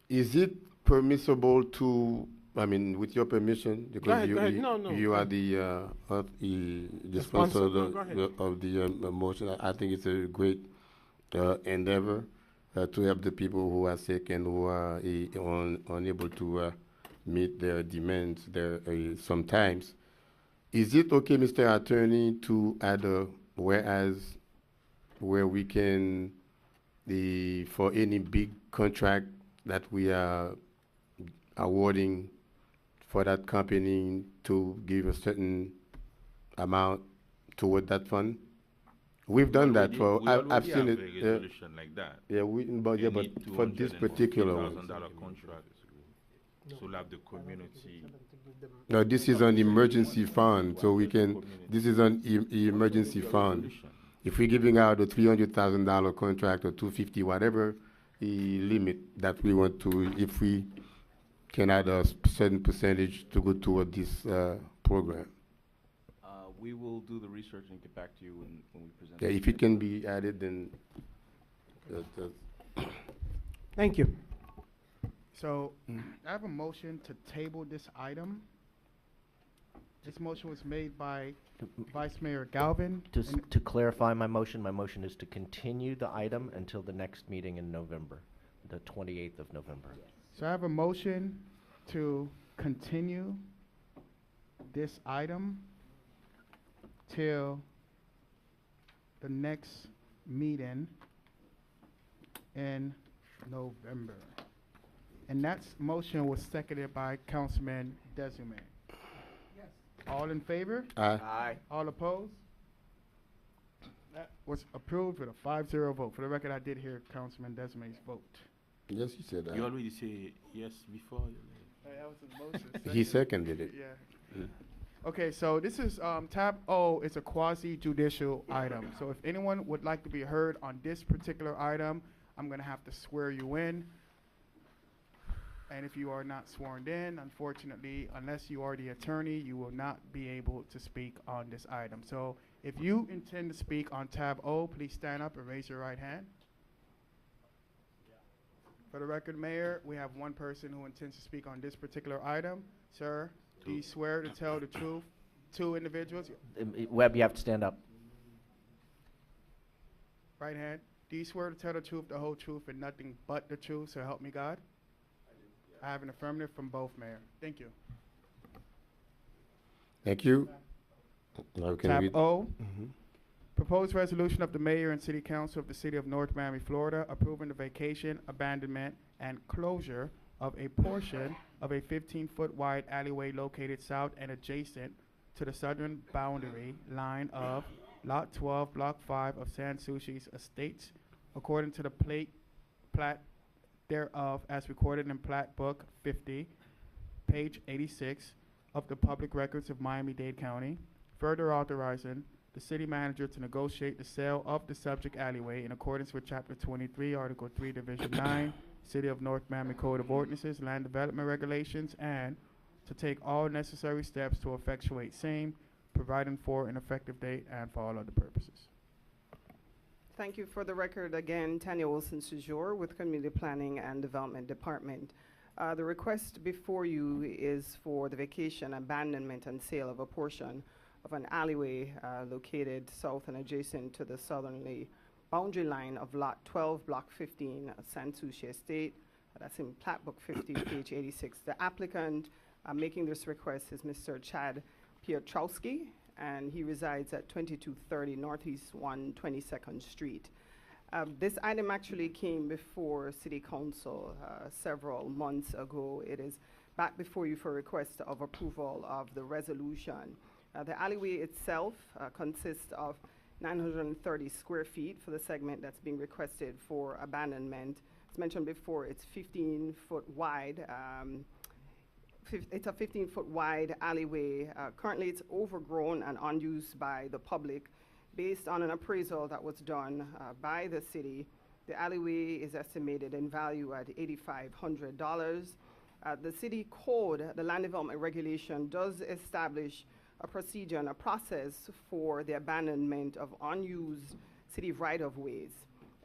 is it permissible to, I mean, with your permission, because ahead, go ahead. No, no, you go are ahead. the sponsor. sponsor No, go ahead. of the motion. I think it's a great endeavor to help the people who are sick and who are unable to meet their demands there sometimes. Is it okay, Mr. Attorney, to add a whereas where we can, for any big contract that we are awarding for that company, to give a certain amount toward that fund? We've done that for, We I've already seen have it. a resolution like that. Yeah, but for this particular one. $250,000 contract. So we'll have the community. No, this is an emergency fund, so we can, this is an emergency fund. If we're giving out a $300,000 contract or 250, whatever the limit that we want to, if we can add a certain percentage to go toward this program. We will do the research and get back to you when we present. Yeah, the if it can be added, then. Thank you. So, I have a motion to table this item. This motion was made by Vice Mayor Galvin. To clarify my motion is to continue the item until the next meeting in November, the 28th of November. So I have a motion to continue this item till the next meeting in November. And that motion was seconded by Councilman Desume. Yes. All in favor? Aye. Aye. All opposed? That was approved with a 5-0 vote. For the record, I did hear Councilman Desume's vote. Yes, you said that. You already say yes before. That was his motion. He seconded it. Yeah. Okay, so this is tab O. It's a quasi judicial item. So if anyone would like to be heard on this particular item, I'm going to have to swear you in. And if you are not sworn in, unfortunately, unless you are the attorney, you will not be able to speak on this item. So if you intend to speak on tab O, please stand up and raise your right hand. For the record, Mayor, we have one person who intends to speak on this particular item. Sir, do you swear to tell the truth? Two individuals? Webb, you have to stand up. Right hand. Do you swear to tell the truth, the whole truth, and nothing but the truth, so help me God? I have an affirmative from both, Mayor. Thank you. Thank you. Now we can Tab read. O. Proposed resolution of the mayor and city council of the city of North Miami, Florida, approving the vacation, abandonment, and closure of a portion of a 15-foot wide alleyway located south and adjacent to the southern boundary line of Lot 12, Block 5 of San Sushi's Estates, according to the plat thereof as recorded in Plat Book 50, page 86 of the Public Records of Miami-Dade County, further authorizing the city manager to negotiate the sale of the subject alleyway in accordance with Chapter 23, Article 3, Division 9, City of North Miami Code of Ordinances, Land Development Regulations, and to take all necessary steps to effectuate same, providing for an effective date and for all other purposes. Thank you. For the record, again, Tanya Wilson Sejour with Community Planning and Development Department. The request before you is for the vacation, abandonment, and sale of a portion of an alleyway located south and adjacent to the southerly boundary line of Lot 12, Block 15, San Souci Estate. That's in Plat Book 50, page 86. The applicant making this request is Mr. Chad Piotrowski, and he resides at 2230 Northeast 122nd Street. This item actually came before City Council several months ago. It is back before you for request of approval of the resolution. The alleyway itself consists of 930 square feet for the segment that's being requested for abandonment. As mentioned before, it's 15-foot wide it's a 15-foot wide alleyway. Currently, it's overgrown and unused by the public. Based on an appraisal that was done by the city, the alleyway is estimated in value at $8,500. The city code, the land development regulation, does establish a procedure and a process for the abandonment of unused city right-of-ways.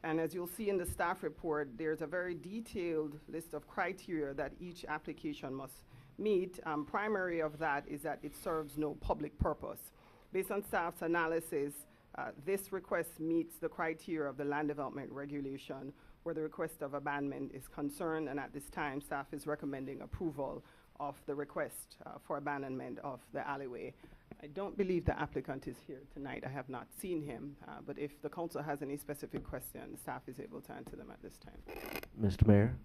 And as you'll see in the staff report, there's a very detailed list of criteria that each application must meet. Primary of that is that it serves no public purpose. Based on staff's analysis, this request meets the criteria of the land development regulation where the request of abandonment is concerned, and at this time, staff is recommending approval of the request for abandonment of the alleyway. I don't believe the applicant is here tonight. I have not seen him, but if the council has any specific questions, staff is able to answer them at this time. Mr. Mayor?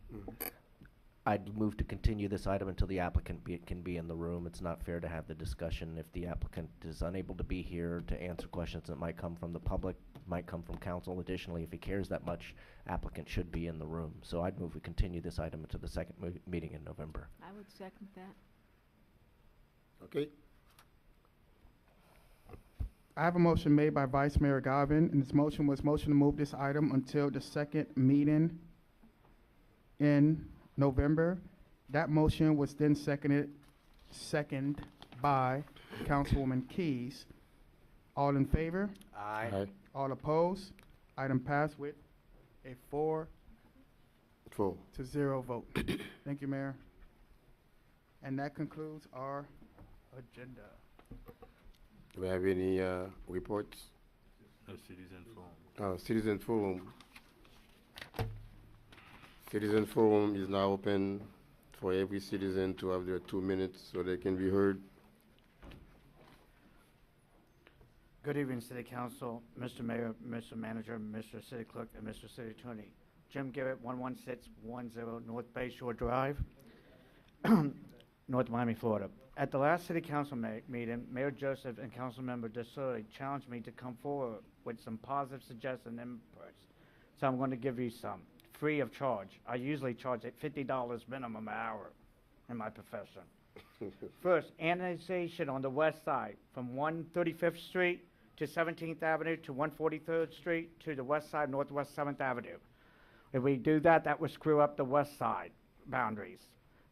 I'd move to continue this item until the applicant can be in the room. It's not fair to have the discussion if the applicant is unable to be here to answer questions that might come from the public, might come from council. Additionally, if he cares that much, applicant should be in the room. So I'd move we continue this item until the second meeting in November. I would second that. Okay. I have a motion made by Vice Mayor Garvin, and this motion was motion to move this item until the second meeting in November. That motion was then second by Councilwoman Keys. All in favor? Aye. Aye. All opposed? Item passed with a 4-0 vote. Thank you, Mayor. And that concludes our agenda. Do we have any reports? No citizen forum. Citizen forum. Citizen forum is now open for every citizen to have their 2 minutes so they can be heard. Good evening, City Council, Mr. Mayor, Mr. Manager, Mr. City Clerk, and Mr. City Attorney. Jim Garrett, 11610 North Bay Shore Drive, North Miami, Florida. At the last City Council meeting, Mayor Joseph and Councilmember DeSoto challenged me to come forward with some positive suggestions and inputs. So I'm going to give you some, free of charge. I usually charge at $50 minimum an hour in my profession. First, annexation on the west side from 135th Street to 17th Avenue to 143rd Street to the west side, northwest 7th Avenue. If we do that, that would screw up the west side boundaries.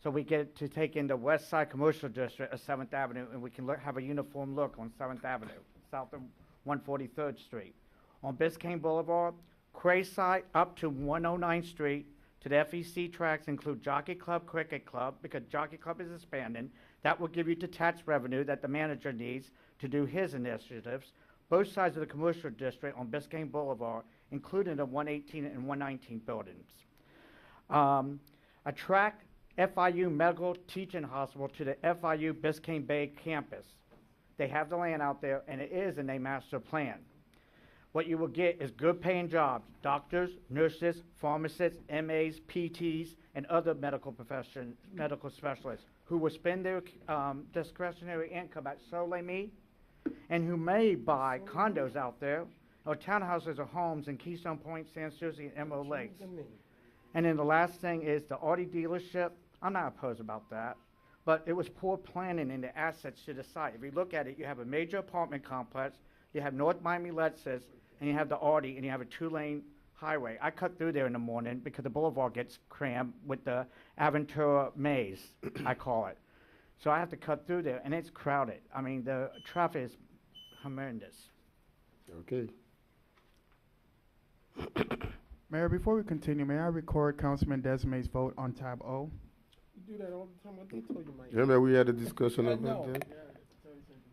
So we get to take in the west side commercial district of 7th Avenue, and we can have a uniform look on 7th Avenue, south of 143rd Street. On Biscayne Boulevard, Cray side up to 109th Street to the FEC tracks include Jockey Club, Cricket Club, because Jockey Club is expanding. That will give you detached revenue that the manager needs to do his initiatives. Both sides of the commercial district on Biscayne Boulevard, including the 118 and 119 buildings. Attract FIU Medical Teaching Hospital to the FIU Biscayne Bay campus. They have the land out there, and it is in their master plan. What you will get is good paying jobs, doctors, nurses, pharmacists, MAs, PTs, and other medical specialists who will spend their discretionary income at Soleil Me and who may buy condos out there or townhouses or homes in Keystone Point, Sans Souci, and Emerald Lakes. And then the last thing is the Audi dealership. I'm not opposed about that, but it was poor planning in the assets to the site. If you look at it, you have a major apartment complex, you have North Miami Lexus, and you have the Audi, and you have a 2-lane highway. I cut through there in the morning because the boulevard gets crammed with the Aventura maze, I call it. So I have to cut through there, and it's crowded. I mean, the traffic is horrendous. Okay. Mayor, before we continue, may I record Councilman Desime's vote on tab O? You do that all the time. What they told you, Mike? Remember we had a discussion I about know. that?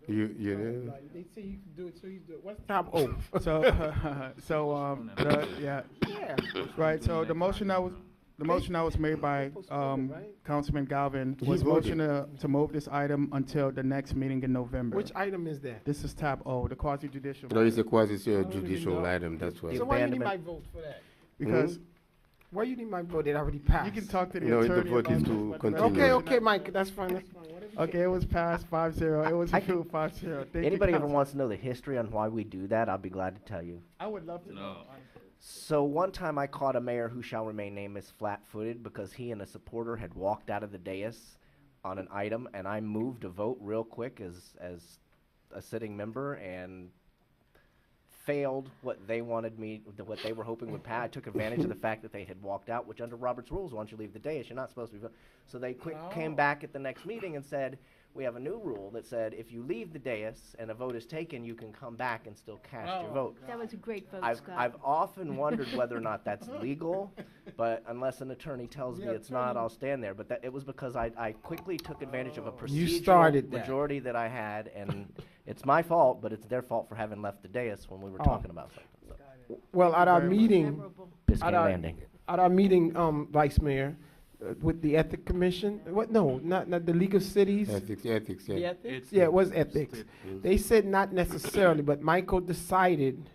You know? They say you can do it, so you do it. What's tab O? Yeah. Yeah. Right, so the motion that was made by Councilman Galvin He was voted. motion to move this item until the next meeting in November. Which item is that? This is tab O, the quasi judicial. No, it's a quasi even judicial know. item, that's why. So why you need my vote for that? Because Why you need my vote? It already passed. you can talk to the No, the attorney. vote is about to what- continue. Okay, Mike, that's fine. That's fine. Okay, it was passed 5-0. It was I approved 5-0. Thank you, Anybody ever Council. wants to know the history on why we do that, I'll be glad to tell you. I would love to know. So one time I caught a mayor who shall remain nameless flat-footed because he and a supporter had walked out of the dais on an item, and I moved a vote real quick as a sitting member and failed what they wanted me, what they were hoping would pass. I took advantage of the fact that they had walked out, which under Robert's rules, once you leave the dais, you're not supposed to be. So they came back at the next meeting and said, we have a new rule that said if you leave the dais and a vote is taken, you can come back and still cast your vote. That was a great vote, Scott. I've often wondered whether or not that's legal, but unless an attorney tells me it's not, I'll stand there. But it was because I quickly took advantage of a procedural majority that I had, and it's my fault, but it's their fault for having left the dais when we were talking about something. So. Well, at our meeting, Biscayne Landing. At our meeting, Vice Mayor, with the Ethics Commission, no, not the League of Cities. Ethics, yeah. The ethics? Yeah, it was ethics. They said not necessarily, but Michael decided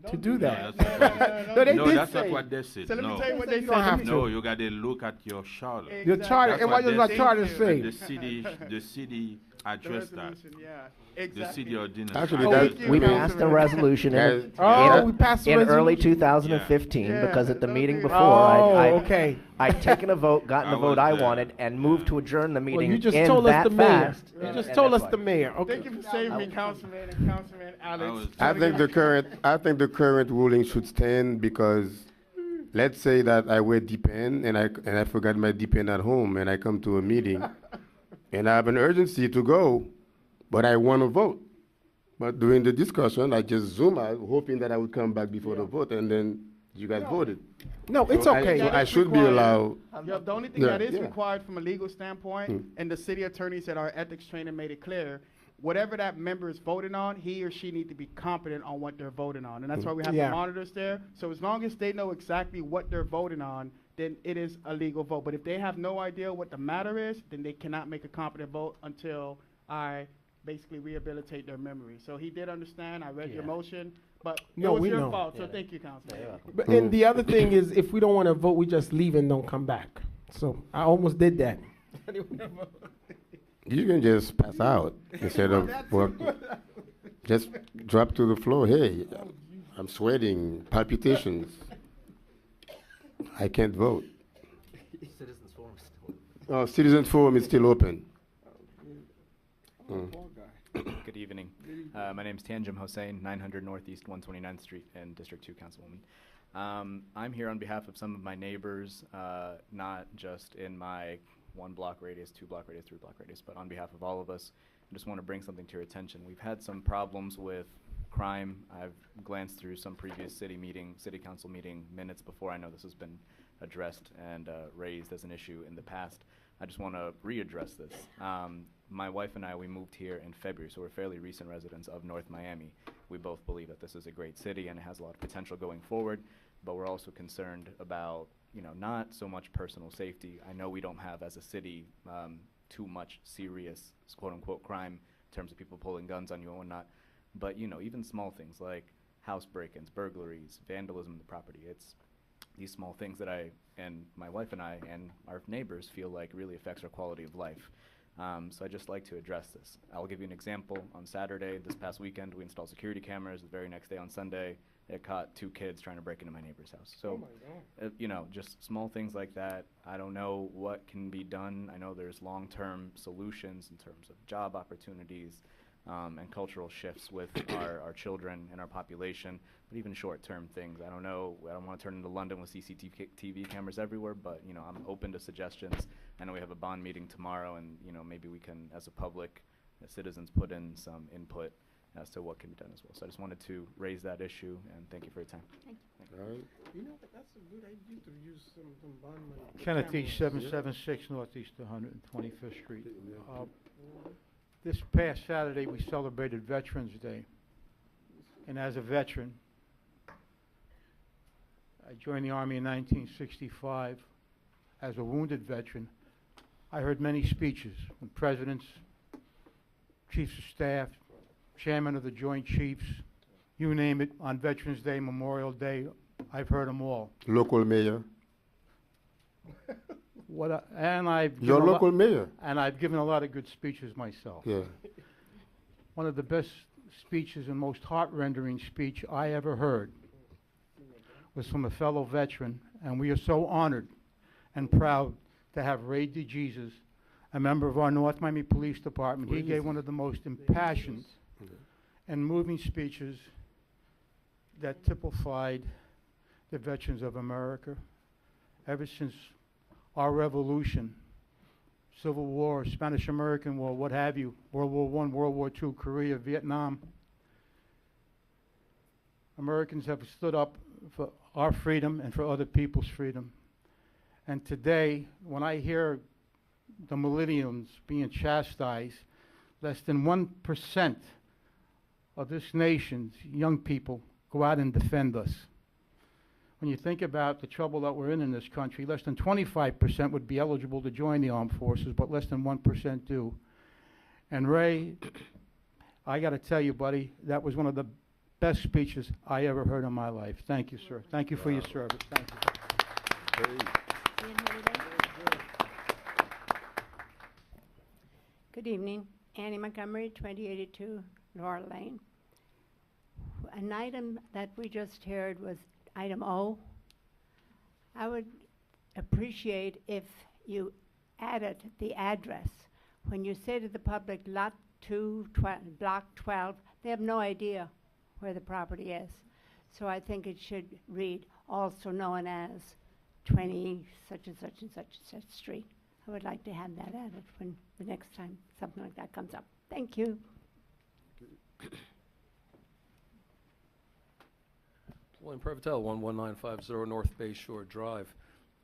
to do that. No, they did that's say. not what they said. So let me no. tell you what they You don't said. have No, to. you got to look at your charter. Your charter, That's and what does they my say. charter say? The city addressed that. Yeah, The exactly. city ordinance. Actually, We passed a resolution we passed a in early resolution? 2015 because at the meeting before, okay. I'd taken a vote, gotten the vote I was wanted, and moved to adjourn the Well, meeting you just in told us that the mayor. fast. You just told us the mayor. Okay. Thank you for saving me, Councilman and Councilman Alex. I think the current ruling should stand because, let's say that I wear depend and I forgot my depend at home and I come to a meeting and I have an urgency to go, but I want to vote. But during the discussion, I just zoom out, hoping that I would come back before the vote, and then you guys voted. No, it's So okay. I should be allowed. The only thing that is required from a legal standpoint, and the city attorneys at our ethics training made it clear, whatever that member is voting on, he or she need to be competent on what they're voting on. And that's why we have the monitors there. So as long as they know exactly what they're voting on, then it is a legal vote. But if they have no idea what the matter is, then they cannot make a competent vote until I basically rehabilitate their memory. So he did understand. I read your motion, but No, it was we your know. fault. So thank you, Councilman. But, and the other thing is, if we don't want to vote, we just leave and don't come back. So I almost did that. You can just pass out instead of work. Just drop to the floor. Hey, I'm sweating, palpitations. I can't vote. Citizens Forum is still Oh, Citizens Forum is still open. Good evening. My name is Tanjim Hossein, 900 Northeast 129th Street in District 2, Councilwoman. I'm here on behalf of some of my neighbors, not just in my 1 block radius, 2 block radius, 3 block radius, but on behalf of all of us. I just want to bring something to your attention. We've had some problems with crime. I've glanced through some previous city council meeting minutes before. I know this has been addressed and raised as an issue in the past. I just want to readdress this. My wife and I, we moved here in February, so we're fairly recent residents of North Miami. We both believe that this is a great city and it has a lot of potential going forward, but we're also concerned about, not so much personal safety. I know we don't have, as a city, too much serious, quote-unquote, crime in terms of people pulling guns on you and whatnot, but, even small things like house break-ins, burglaries, vandalism of the property. It's these small things that I and my wife and I and our neighbors feel like really affects our quality of life. So I'd just like to address this. I'll give you an example. On Saturday, this past weekend, we installed security cameras. The very next day on Sunday, it caught 2 kids trying to break into my neighbor's house. So, just small things like that. I don't know what can be done. I know there's long-term solutions in terms of job opportunities and cultural shifts with our children and our population, but even short-term things. I don't know. I don't want to turn into London with CCTV cameras everywhere, but I'm open to suggestions. I know we have a bond meeting tomorrow, and maybe we can, as a public, as citizens, put in some input as to what can be done as well. So I just wanted to raise that issue, and thank you for your time. Thank All right. That's a good idea to use some bond money. Kenneth East, 776 Northeast 125th Street. This past Saturday, we celebrated Veterans Day. And as a veteran, I joined the Army in 1965. As a wounded veteran, I heard many speeches from presidents, chiefs of staff, chairman of the Joint Chiefs, you name it, on Veterans Day, Memorial Day, I've heard them all. Local mayor. Your local mayor. And I've given a lot of good speeches myself. Yeah. One of the best speeches and most heart-rendering speech I ever heard was from a fellow veteran, and we are so honored and proud to have Ray DeJesus a member of our North Miami Police Department. He gave one of the most impassioned and moving speeches that typified the veterans of America. Ever since our revolution, Civil War, Spanish-American War, what have you, World War I, World War II, Korea, Vietnam, Americans have stood up for our freedom and for other people's freedom. And today, when I hear the millennials being chastised, less than 1% of this nation's young people go out and defend us. When you think about the trouble that we're in this country, less than 25% would be eligible to join the armed forces, but less than 1% do. And Ray, I got to tell you, buddy, that was one of the best speeches I ever heard in my life. Thank you, sir. Thank you for your service. Thank you. Good evening. Annie Montgomery, 2082 Laurel Lane. An item that we just heard was item O. I would appreciate if you added the address. When you say to the public, lot 2, block 12, they have no idea where the property is. So I think it should read, also known as 20 such and such and such and such street. I would like to have that added when the next time something like that comes up. Thank you. William Prevotel, 11950 North Bay Shore Drive.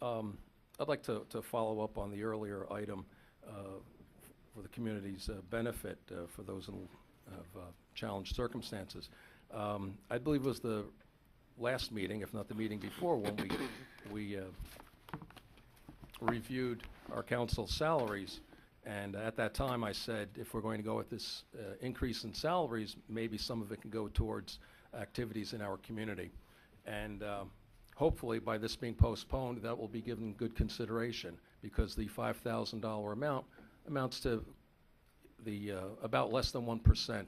I'd like to follow up on the earlier item for the community's benefit for those who have challenged circumstances. I believe it was the last meeting, if not the meeting before, when we reviewed our council salaries. And at that time, I said, if we're going to go with this increase in salaries, maybe some of it can go towards activities in our community. And hopefully, by this being postponed, that will be given good consideration, because the $5,000 amount amounts to the about less than 1%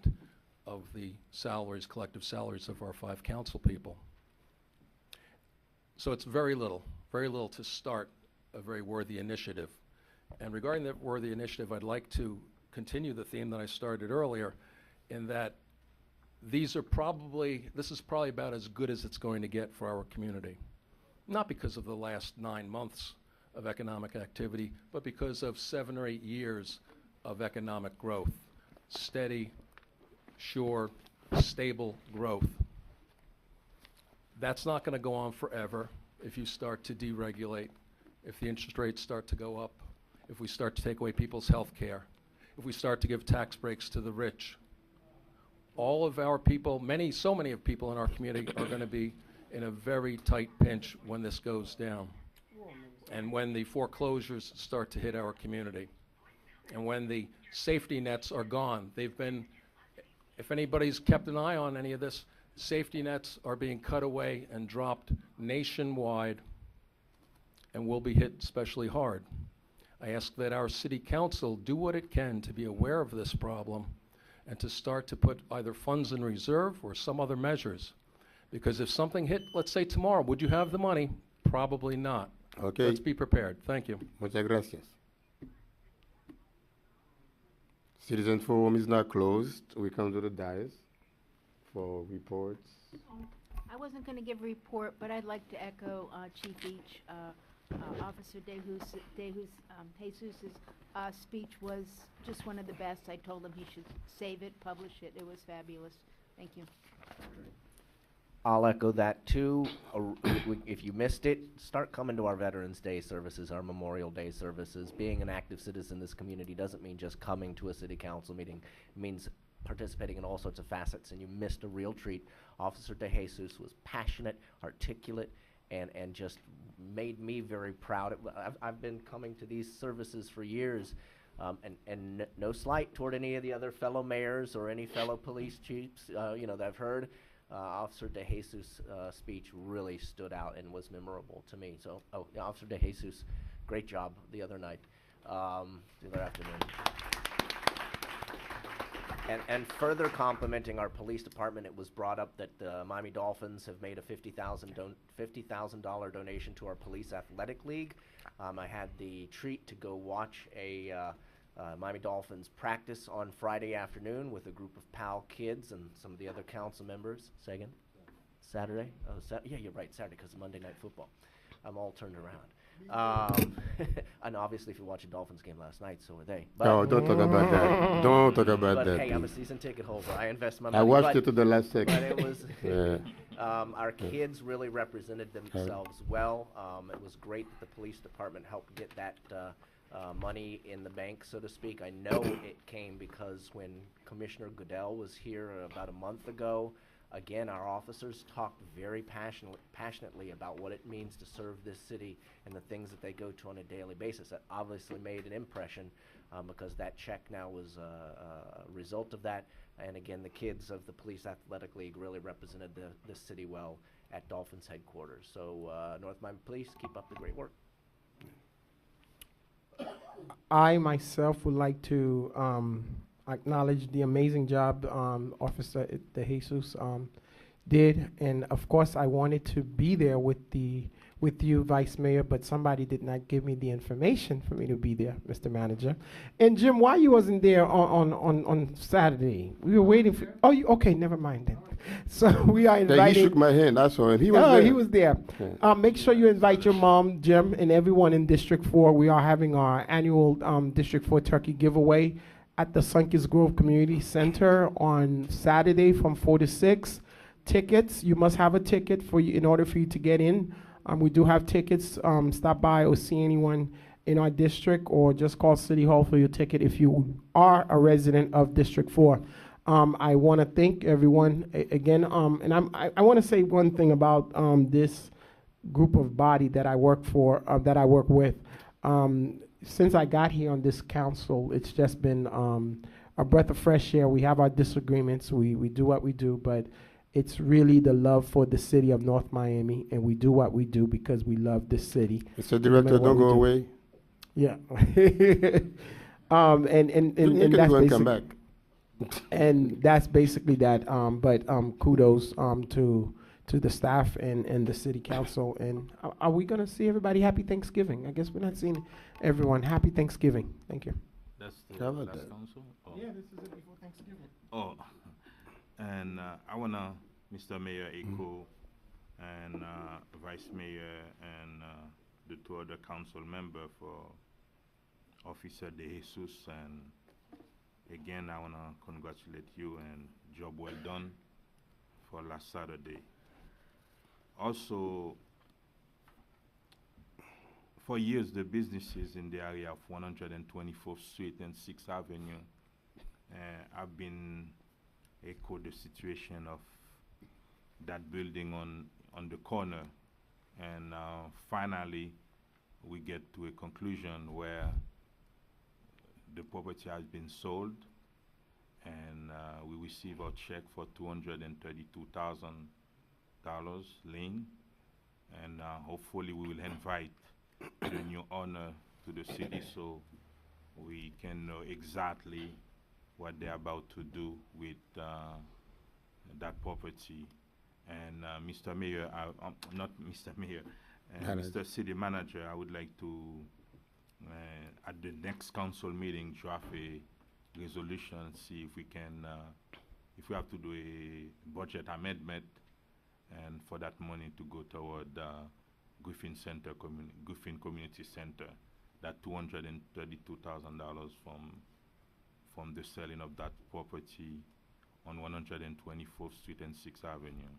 of the salaries, collective salaries of our 5 council people. So it's very little to start a very worthy initiative. And regarding that worthy initiative, I'd like to continue the theme that I started earlier, in that this is probably about as good as it's going to get for our community. Not because of the last 9 months of economic activity, but because of 7 or 8 years of economic growth. Steady, sure, stable growth. That's not going to go on forever if you start to deregulate, if the interest rates start to go up, if we start to take away people's health care, if we start to give tax breaks to the rich. All of our people, so many of people in our community are going to be in a very tight pinch when this goes down. And when the foreclosures start to hit our community. And when the safety nets are gone. They've been, if anybody's kept an eye on any of this, safety nets are being cut away and dropped nationwide and will be hit especially hard. I ask that our city council do what it can to be aware of this problem and to start to put either funds in reserve or some other measures. Because if something hit, let's say tomorrow, would you have the money? Probably not. Okay. Let's be prepared. Thank you. Muchas gracias. Citizen forum is now closed. We come to the dais for reports. I wasn't going to give a report, but I'd like to echo Chief Beach. Officer Jesus's speech was just one of the best. I told him he should save it, publish it. It was fabulous. Thank you. I'll echo that too. If you missed it, start coming to our Veterans Day services, our Memorial Day services. Being an active citizen in this community doesn't mean just coming to a city council meeting. It means participating in all sorts of facets, and you missed a real treat. Officer DeJesus was passionate, articulate, and just made me very proud. I've been coming to these services for years, and no slight toward any of the other fellow mayors or any fellow police chiefs, that I've heard. Officer DeJesus' speech really stood out and was memorable to me. So, Officer DeJesus, great job the other night, the other afternoon. And further complimenting our police department, it was brought up that the Miami Dolphins have made a $50,000 donation to our police athletic league. I had the treat to go watch a Miami Dolphins practice on Friday afternoon with a group of PAL kids and some of the other council members. Say again? Saturday? Oh, yeah, you're right, Saturday, because of Monday Night Football. I'm all turned around. And obviously, if you watched a Dolphins game last night, so were they. But Oh, don't talk about that. Don't talk about but that. hey, I'm a please. season ticket holder. I invest my money. I watched but, it to the last second. But it was Yeah. our kids really represented themselves well. It was great that the police department helped get that money in the bank, so to speak. I know it came because when Commissioner Goodell was here about a month ago, again, our officers talked very passionately about what it means to serve this city and the things that they go to on a daily basis. That obviously made an impression because that check now was a result of that. And again, the kids of the Police Athletic League really represented the city well at Dolphins headquarters. So North Miami Police, keep up the great work. I myself would like to acknowledge the amazing job Officer De Jesus did, and of course I wanted to be there with you, Vice Mayor, but somebody did not give me the information for me to be there, Mr. Manager. And Jim, why you wasn't there on Saturday? We were waiting for. Oh, okay, never mind then. So we are Yeah, inviting. he shook my hand. I saw him. He was Oh, there. he was there. Yeah. Make sure you invite your mom, Jim, and everyone in District 4. We are having our annual District 4 turkey giveaway at the Sunkies Grove Community Center on Saturday from 4 to 6. Tickets, you must have a ticket in order for you to get in. We do have tickets. Stop by or see anyone in our district, or just call City Hall for your ticket if you are a resident of District 4. I want to thank everyone again, and I want to say one thing about this group of body that I work for, that I work with. Since I got here on this council, it's just been a breath of fresh air. We have our disagreements. We do what we do, but it's really the love for the city of North Miami, and we do what we do because we love this city. Mr. Director, don't go away. Yeah. And You can that's go and basic- come back. and that's basically that. But kudos to the staff and the city council. And are we gonna see everybody happy Thanksgiving? I guess we're not seeing everyone happy Thanksgiving. Thank you. That's the How about last that? council? Oh. Yeah, this is it before Thanksgiving. Oh, and I wanna, Mr. Mayor, echo and Vice Mayor and the two other council member for Officer De Jesus, and again, I wanna congratulate you and job well done for last Saturday. Also, for years, the businesses in the area of 124th Street and 6th Avenue have been echoed the situation of that building on the corner, and finally we get to a conclusion where the property has been sold, and we receive our check for $232,000 lien, and hopefully we will invite the new owner to the city so we can know exactly what they're about to do with that property. And Mr. Mayor, not Mr. Mayor, Manager. Mr. City Manager, I would like to, at the next council meeting, draft a resolution, see if we can, if we have to do a budget amendment, and for that money to go toward Griffin Community Center, that $232,000 from the selling of that property on 124th Street and 6th Avenue.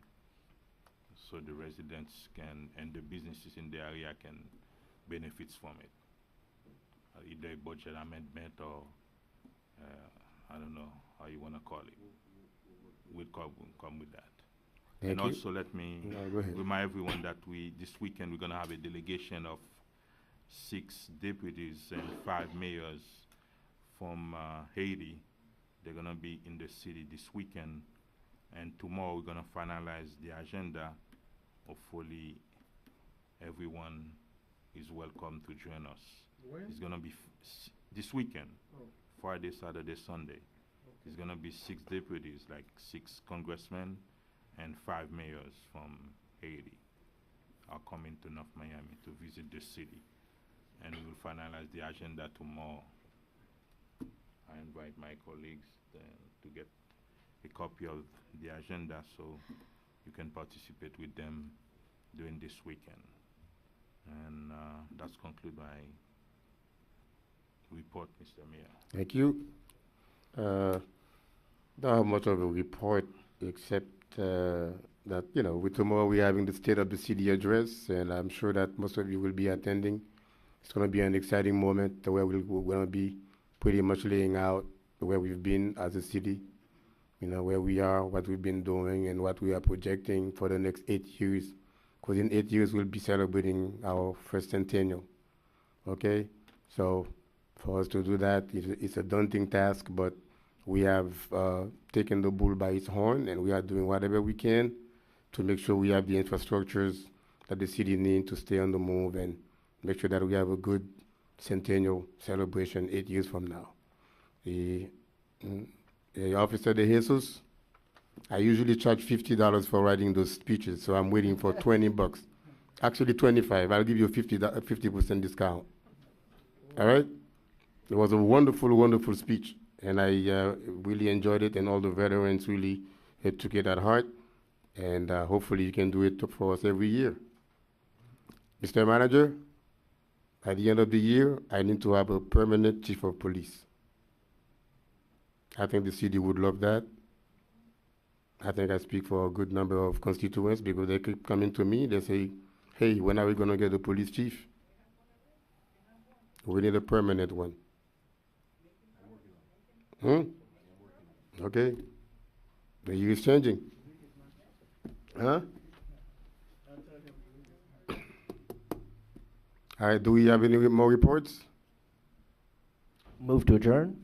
So the residents can, and the businesses in the area can benefit from it. Either a budget amendment or, I don't know how you want to call it. We'll come with that. Thank And you. also let me No, go ahead. remind everyone that this weekend we're going to have a delegation of 6 deputies and 5 mayors from Haiti. They're going to be in the city this weekend, and tomorrow we're going to finalize the agenda. Hopefully everyone is welcome to join us. When? It's going to be this weekend, Friday, Saturday, Sunday. It's going to be 6 deputies, like 6 congressmen and 5 mayors from Haiti are coming to North Miami to visit the city, and we will finalize the agenda tomorrow. I invite my colleagues to get a copy of the agenda so you can participate with them during this weekend. And that's conclude my report, Mr. Mayor. Thank you. Don't have much of a report except that, you know, tomorrow we're having the State of the City address, and I'm sure that most of you will be attending. It's going to be an exciting moment where we're going to be pretty much laying out where we've been as a city, you know, where we are, what we've been doing, and what we are projecting for the next 8 years. Because in 8 years, we'll be celebrating our first centennial. Okay? So for us to do that, it's a daunting task, but we have taken the bull by its horn, and we are doing whatever we can to make sure we have the infrastructures that the city needs to stay on the move and make sure that we have a good centennial celebration 8 years from now. The Officer De Jesus, I usually charge $50 for writing those speeches, so I'm waiting for $20. Actually, 25. I'll give you a 50% discount. All right? It was a wonderful, wonderful speech, and I really enjoyed it, and all the veterans really took it at heart, and hopefully you can do it for us every year. Mr. Manager, at the end of the year, I need to have a permanent chief of police. I think the city would love that. I think I speak for a good number of constituents because they keep coming to me. They say, hey, when are we going to get a police chief? We need a permanent one. Okay. The year is changing. Huh? All right, do we have any more reports? Move to adjourn?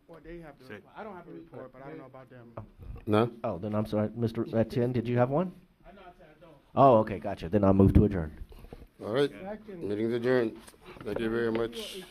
Well, they have the report. I don't have a report, but I don't know about them. No? Oh, then I'm sorry. Mr. Etienne, did you have one? Oh, okay, gotcha. Then I'll move to adjourn. All right. Meeting's adjourned. Thank you very much.